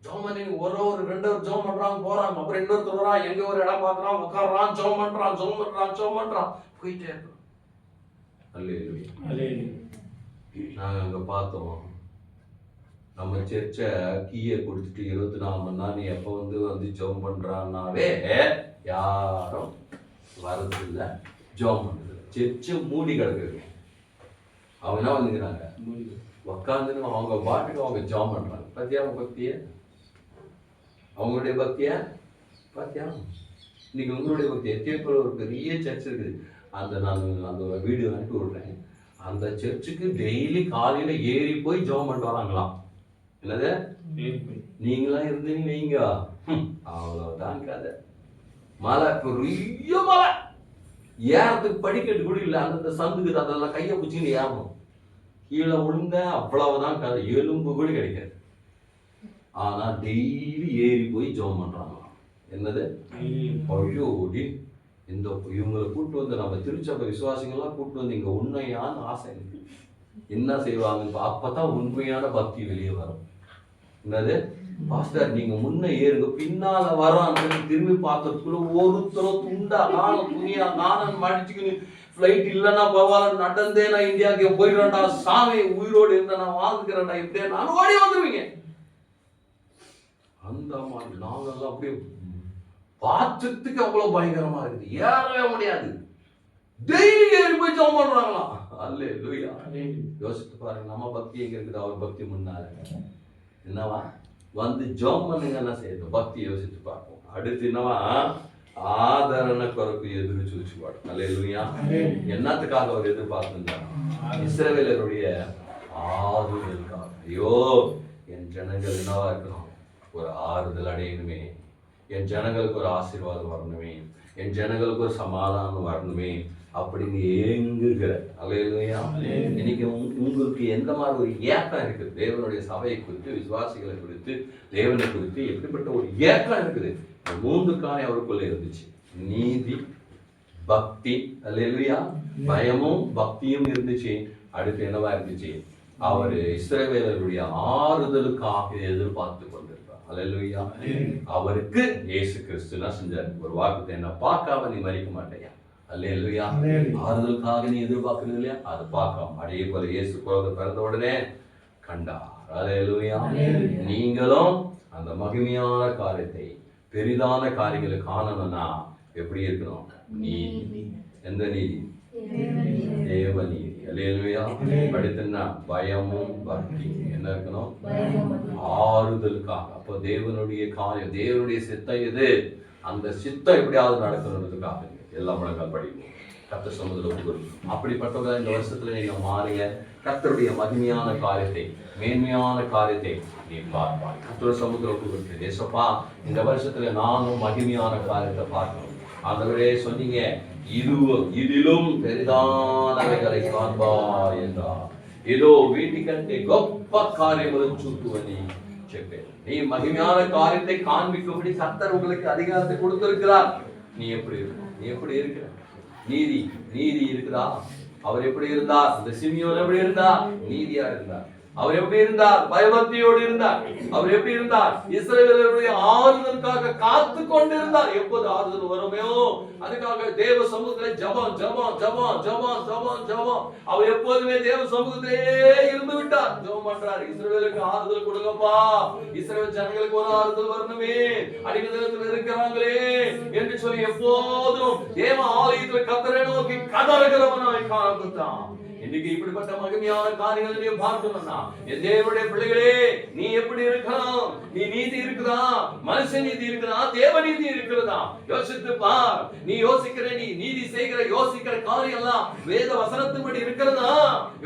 ஜெபம் பண்ணி ஒரு 2 ஜெபம் பண்றாங்க, போறாங்க. அப்புறம் இன்னொருத்தர் வரான், எங்க ஒரு இடம் பாக்குறான், உட்காடுறான், ஜெபம் பண்றான் போயிட்டே இருக்கிறோம். நாங்க அங்க பார்த்தோம், நம்ம சர்ச்சை கீயை கொடுத்துட்டு 24 மணி நேரம் நீ எப்போ வந்து ஜெபம் பண்றான்னாவே யாரும் வரதில்லை, ஜெபம் பண்றது. சர்ச்சை மூடி கிடக்குது. அவங்க என்ன வந்துக்கிறாங்க, உக்காந்துன்னு அவங்க பாட்டுக்கு அவங்க ஜெபம் பண்றாங்க. பாத்தியா அவங்க பக்திய, அவங்களுடைய பக்திய பாத்தியா? இன்னைக்கு உங்களுடைய பக்தி. எத்தியோப்பியாவில் ஒரு பெரிய சர்ச் இருக்குது. நான் அந்த வீடியோ அனுப்பி விடுறேன். அந்த சர்ச்சுக்கு டெய்லி காலையில ஏறி போய் ஜெபம் பண்ணிட்டு வராங்களாம். என்னது, நீங்களா இருந்தீங்க வைங்க, அவ்வளவுதான் கதை. மலை, பெரிய மலை, ஏறத்துக்கு படிக்கட்டு கூட இல்லை. அந்த சந்துக்கு அதெல்லாம் கையை பிடிச்சின்னு ஏறணும். கீழே விழுந்த அவ்வளவுதான் கதை, எலும்பு கூட கிடைக்காது. ஆனா டெய்லி ஏறி போய் ஜெபம் பண்றாங்களாம். என்னது, ஐயோடி, இந்த இவங்களை கூப்பிட்டு வந்து நம்ம திருச்சபை விசுவாசிகள்லாம் கூப்பிட்டு வந்து இங்க உண்மையான ஆசை இருக்கு. என்ன செய்வாங்க, அப்பதான் உண்மையான பக்தி வெளியே வரும். என்னது, பாஸ்டர் நீங்க முன்ன ஏறுங்க, பின்னால வரோம் திரும்பி பார்த்ததுக்குள்ள ஒருத்தரும் துண்டா நானும் துணியா நானும் மடிச்சுக்கின்னு ஃபிளைட் இல்லைன்னா பரவாயில்ல, நடந்தே நான் இந்தியாவுக்கு போயிடுறேன்டா சாமி, உயிரோடு இருந்த நான் வாழ்ந்துக்கிறேன்டா, இப்படியே நானும் ஓடி வந்துருவீங்க. அந்த மாதிரி நாங்கெல்லாம் அப்படியே பார்த்துக்கு அவ்வளவு பயங்கரமா இருக்குது, ஏறவே முடியாது. டெய்லி ஏறி போய் ஜெபம் பண்றாங்களாம். அல்லேலூயா. யோசித்து பாருங்க, நம்ம பக்தி எங்க இருக்குது, அவர் பக்தி முன்னால என்னவா வந்து ஜெபம் பண்ணுங்க. என்ன செய்யுது பக்தி, யோசித்து பார்ப்போம். அடுத்து என்னவா, ஆதரண குறைப்பு எதிர்த்து சூழ்ச்சி பாடும். அல்லேலூயா. என்னத்துக்காக அவர் எதிர்பார்த்துருந்தார், இஸ்ரவேலருடைய ஆறுதலுக்காக. ஐயோ, என் ஜனங்கள் என்னவா இருக்கணும், ஒரு ஆறுதல் அடையணுமே, என் ஜனங்களுக்கு ஒரு ஆசீர்வாதம் வரணுமே, என் ஜனங்களுக்கு ஒரு சமாதானம் வரணுமே அப்படின்னு ஏங்குகிற. அல்லேலூயா. இன்னைக்கு உங்களுக்கு எந்த மாதிரி ஒரு ஏக்கம் இருக்குது, தேவனுடைய சபையை குறித்து, விசுவாசிகளை குறித்து, தேவனை குறித்து எப்படிப்பட்ட ஒரு ஏக்கம் இருக்குது? 3 காரியம் அவருக்குள்ள இருந்துச்சு. நீதி, பக்தி, அல்லேலூயா, பயமும் பக்தியும் இருந்துச்சு. அடுத்து என்னவா இருந்துச்சு, அவர் இஸ்ரவேலருடைய ஆறுதலுக்காக எதிர்பார்த்து கொண்டிருந்தார். அல்லேலூயா. அவருக்கு இயேசு கிறிஸ்து என்ன செஞ்சார், ஒரு வாக்குத்தை, என்ன பார்க்காம நீ மரிக்க மாட்டேயா. அல்லேலூயா. ஆறுதலுக்காக நீ எதிர்பார்க்கிறது இல்லையா, அது பார்க்காம அதே போல இயேசு குழந்தை பிறந்த உடனே கண்டார். அல்லேலூயா. நீங்களும் அந்த மகிமையான காரியத்தை, பெரிதான காரியங்களை காணணும்னா எப்படி இருக்கணும், நீதி. எந்த நீதி, தேவ நீதி. அல்லேலூயா. அடுத்துன்னா பயமும் பக்தி என்ன இருக்கணும், ஆறுதலுக்காக. அப்போ தேவனுடைய காரியம், தேவனுடைய சித்தம் எது, அந்த சித்தம் எப்படியாவது நடக்கணுன்றதுக்காக எல்லாம் முழங்கால் படிக்கும். கர்த்தர் சமூகத்தில் ஒப்புக்கொள்ளும். அப்படிப்பட்டவங்க இந்த வருஷத்துல நீங்க மாறுங்க. கர்த்தருடைய மகிமையான காரியத்தை, மேன்மையான காரியத்தை நீ பார்ப்பாய். கர்த்தர் சமூகத்தில் ஒப்புக்கொள்ளும். ஏசப்பா, இந்த வருஷத்துல நானும் மகிமையான காரியத்தை பார்க்கணும். ஆண்டவரே சொன்னீங்க, இதிலும் பெரிதானவைகளை காண்பாய் என்றார். ஏதோ வீட்டுக்கண்டே గొప్ప కార్యములను చూపువని చెప్పారు. நீ மகிமையான காரியத்தை காண்பிக்கும்படி கர்த்தர் உங்களுக்கு அதிகாரத்தை கொடுத்திருக்கிறார். நீ எப்படி இருக்கிற, நீதி இருக்குதா? அவர் எப்படி இருந்தார், இந்த சிமியோன் எப்படி இருந்தார், நீதியா இருந்தார். அவர் எப்படி இருந்தார்? பயபக்தியோடு இருந்தார். அவர் எப்படி இருந்தார்? இஸ்ரவேலருடைய ஆறுதலுக்காக காத்து கொண்டிருந்தார். எப்போது ஆறுதல் வருமோ அதுக்காக தேவ சமூகத்திலே ஜெபம் ஜெபம் ஜெபம் ஜெபம் ஜெபம் ஜெபம். அவர் எப்போதுமே தேவ சமூகத்திலே இருந்து விட்டார். ஜெபம் பண்றார், இஸ்ரவேலுக்கு ஆறுதல் கொடுங்கப்பா, இஸ்ரவேல் ஜனங்களுக்கு ஒரு ஆறுதல் வரணுமே, அடிமைத்தனத்தில் இருக்கிறாங்களே என்று சொல்லி எப்போதும் தேவ ஆலயத்தில் கர்த்தரை நோக்கி கதறுகிறவனாய் காணப்பட்டான். இன்னைக்கு இப்படிப்பட்ட மகிமையான காரியங்களை நீ பார்க்கணும்னா என் தேவனுடைய பிள்ளைகளே, நீ எப்படி இருக்கலாம்? நீ நீதி இருக்குதா? மனுஷ நீதி இருக்குதா? தேவ நீதி இருக்கிறதா? யோசித்து பார். நீ யோசிக்கிற, நீ நீதி செய்கிற யோசிக்கிற காரியம் எல்லாம் வேத வசனத்தின்படி இருக்கிறதா?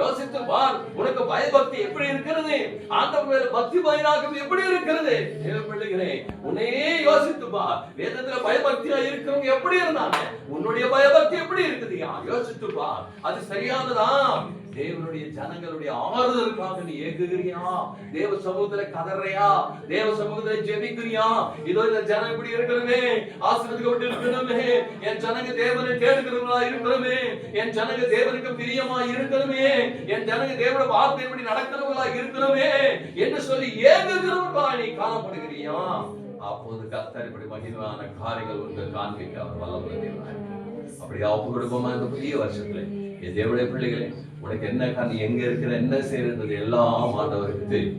யோசித்து பார். உனக்கு பயபக்தி எப்படி இருக்கிறது? ஆண்டவர் மேல பக்தி வைராகியம் எப்படி இருக்கிறது? தேவ பிள்ளைகளே, உன்னையே யோசித்து பார். வேதத்துல பயபக்தியா இருக்கிறவங்க எப்படி இருந்தாங்க? உன்னுடைய பயபக்தி எப்படி இருக்குதுயா? யோசித்து பார். அது சரியானதா? தேவனுடைய ஜனங்களுடைய ஆறுதலுக்காக நீ ஏங்குகிறியா? தேவ சமூகத்துல கதறியா? தேவ சமூகத்துல ஜெபிக்கிறியா? இதோ இந்த ஜனம் இப்படி இருக்கணுமே, ஆசீர்வதிக்கப்பட்டு இருக்கணுமே, என் ஜனங்க தேவனை தேடுகிறவங்களா இருக்கணுமே, என் ஜனங்க தேவனுக்கு பிரியமா இருக்கணுமே, என் ஜனங்க தேவனோட வார்த்தையின்படி நடக்கிறவங்களா இருக்கணுமே என்று சொல்லி ஏங்குகிறவர்களா நீ காணப்படுகிறியா? அப்போது கர்த்தர் இப்படி மகிமையான காரியங்கள் உங்கள் காண்பிக்க அவர் வல்லவர் தேவனாய். அப்படியே ஒப்பு கொடுப்போமா இந்த புதிய வருஷத்துல? என் தேவனுடைய பிள்ளைகளே, உனக்கு என்ன நீ எங்க இருக்கிற, என்ன செய்யறது எல்லாம் ஆண்டவருக்கு தெரியும்.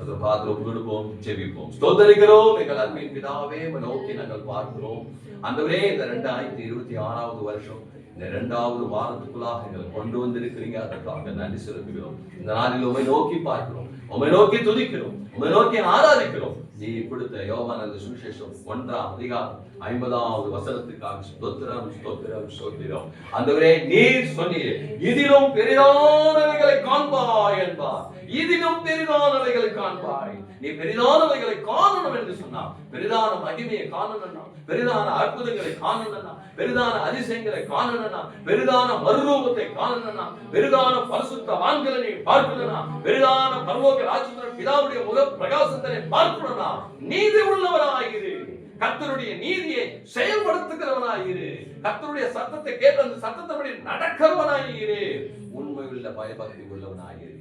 அதை பார்த்து ஒப்பு கொடுப்போம், ஜெபிப்போம். ஸ்தோத்திரிக்கிறோம் எங்கள் அன்பின் பிதாவே, நோக்கி நாங்கள் பார்க்கிறோம். ஆண்டவரே, இந்த 2026வது வருஷம் இந்த 2வது வாரத்துக்குள்ளாக எங்களை கொண்டு வந்திருக்கிறீங்க. அதற்காக நன்றி செலுத்துகிறோம். இந்த நாளில் உம்மை நோக்கி பார்க்கிறோம், உம்மை நோக்கி துதிக்கிறோம், உம்மை நோக்கி ஆராதிக்கிறோம். நீ கொடுத்த யோவான் சுவிசேஷம் 1ஆம் அதிகாரம் 50வது வசனத்துக்காக ஸ்தோத்திரம் ஸ்தோத்திரம் ஸ்தோத்திரம். ஆண்டவரே, நீர் சொன்னீர், இதிலும் பெரிதானவைகளை காண்பாய் என்பார். இதிலும் பெரிதானவைகளை காண்பாய். நீ பெரிதானவைகளை காணணும் என்று சொன்னார். பெரிதான மகிமையை காணணும்னா, பெரிதான அற்புதங்களை காணணும்னா, பெரிதான அதிசயங்களை காணணும்னா, பெரிதான மறுரூபத்தை காணணும்னா, பெரிதான பரிசுத்தவான்களை நீ பார்க்கணும்னா, பெரிதான பரலோக ராஜ்யத்தின் பிதாவுடைய முக பிரகாசத்தை பார்க்கணும்னா, நீதி உள்ளவராயிரு. கர்த்தருடைய நீதியை செயல்படுத்துகிறவனாயிரு. கர்த்தருடைய சத்தத்தை கேட்டு அந்த சத்தத்தைப்படி நடக்கிறவனாயிரு. உண்மையுள்ள பயபக்தி உள்ளவனாயிரு.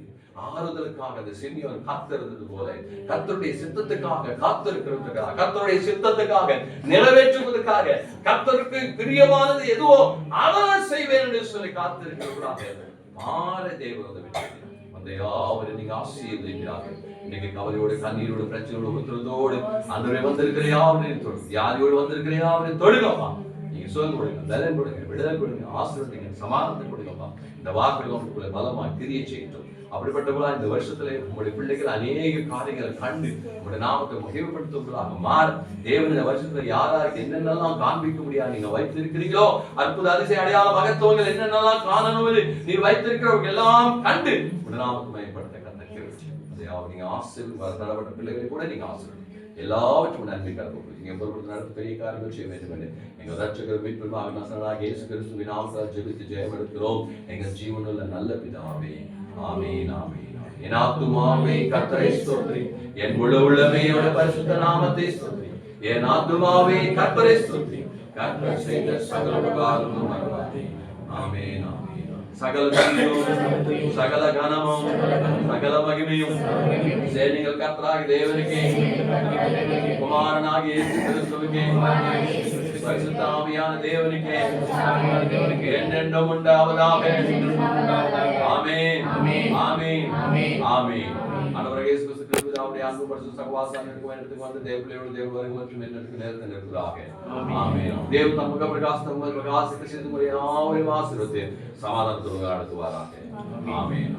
ஆறுதலுக்காக அந்த சிமியோன் காத்திருந்தது போல கர்த்தருடைய சித்தத்துக்காக காத்திருக்கிறதுக்காக, கர்த்தருடைய சித்தத்துக்காக நிறைவேற்றுவதற்காக, கர்த்தருக்கு பிரியமானது எதுவோ அதை செய்வேன் என்று சொல்லி காத்திருக்கிறவர்களாக மாற தேவனோட யாவரும் நீங்க ஆசீர்வதிக்கிறார்கள். இன்னைக்கு கவலையோடு, கண்ணீரோடு, பிரச்சனையோடு, உத்தரவோடு அன்றைய வந்திருக்கிற யாவரையும் தொடு, யாரையோடு வந்திருக்கிற யாவரையும் தொடுங்கப்பா. நீங்க சுகம் கொடுங்க, பலன் கொடுங்க, விடுதலை கொடுங்க, ஆசீர்வதிங்க, சமாதானத்தை கொடுங்கப்பா. இந்த வாக்குகள் உங்களுக்குள்ள பலமா கிரிய செய்யட்டும். அப்படிப்பட்டவர்களா இந்த வருஷத்துல உங்களுடைய பிள்ளைகள் அநேக காரியங்களை கண்டு உங்களுடைய நாமத்தை மகிமைப்படுத்துவர்களாக மாற தேவன் இந்த வருஷத்துல யாராருக்கு என்னென்னலாம் காண்பிக்க முடியாது நீங்க வைத்திருக்கிறீங்களோ, அற்புத அதிசய அடையாள மகத்துவங்கள் என்னென்னலாம் காணணும் நீர் வைத்திருக்கிறவர்கள் எல்லாம் கண்டு உங்களுடைய நாமத்தை மகிமைப்படுத்த கத்தக்கிருச்சு. அதை நீங்க ஆசீர்வாதப்பட்ட பிள்ளைகளை கூட நீங்க ஆசீர்வதிங்க. எல்லாவற்றும் நன்மைக்காக நீங்க பொறுப்பு நடத்த பெரிய காரியங்கள் செய்ய வேண்டும் என்று எங்கள் ரட்சகர் மீட்புமாக இயேசு கிறிஸ்துவின் நாமத்தால் ஜெபித்து ஜெயம் எடுக்கிறோம் எங்கள் ஜீவனுள்ள நல்ல பிதாவே. ஆமென் ஆமென். என் ஆத்துமாவே கர்த்தரை ஸ்தோத்திரி, என் முழு உள்ளமையோட பரிசுத்த நாமத்தை ஸ்தோத்திரி. என் ஆத்துமாவே கர்த்தரை ஸ்தோத்திரி, கர்த்தர் செய்த சகல உபகாரமும் மறவாதே. ஆமென் ஆமென். சகல துதியும் சகல கனமும் சகல மகிமையும் சேனைகள் கர்த்தராகிய தேவனுக்கே, குமாரனாகிய இயேசு கிறிஸ்துவுக்கே, பரிசுத்த ஆவியான தேவனுக்கே என்றென்றும் உண்டாவதாக. ஆமென் ஆமென் ஆமென். ஆண்டவராகிய இயேசு கிறிஸ்து அவருடைய அன்பு பரிசுத்த சகவாசம் எடுத்துக்கு வந்து தேவப்பிள்ளையோடு தேவவர்கள் மற்றும் என்னுக்கு நேரத்தில் நிற்கிறதாக. ஆமென். தேவ தமக்கு பிரகாசத்தை செய்து முறையாவும் ஆசீர்வதித்து சமாதானத்தோடு நடத்துவாராக. ஆமென்.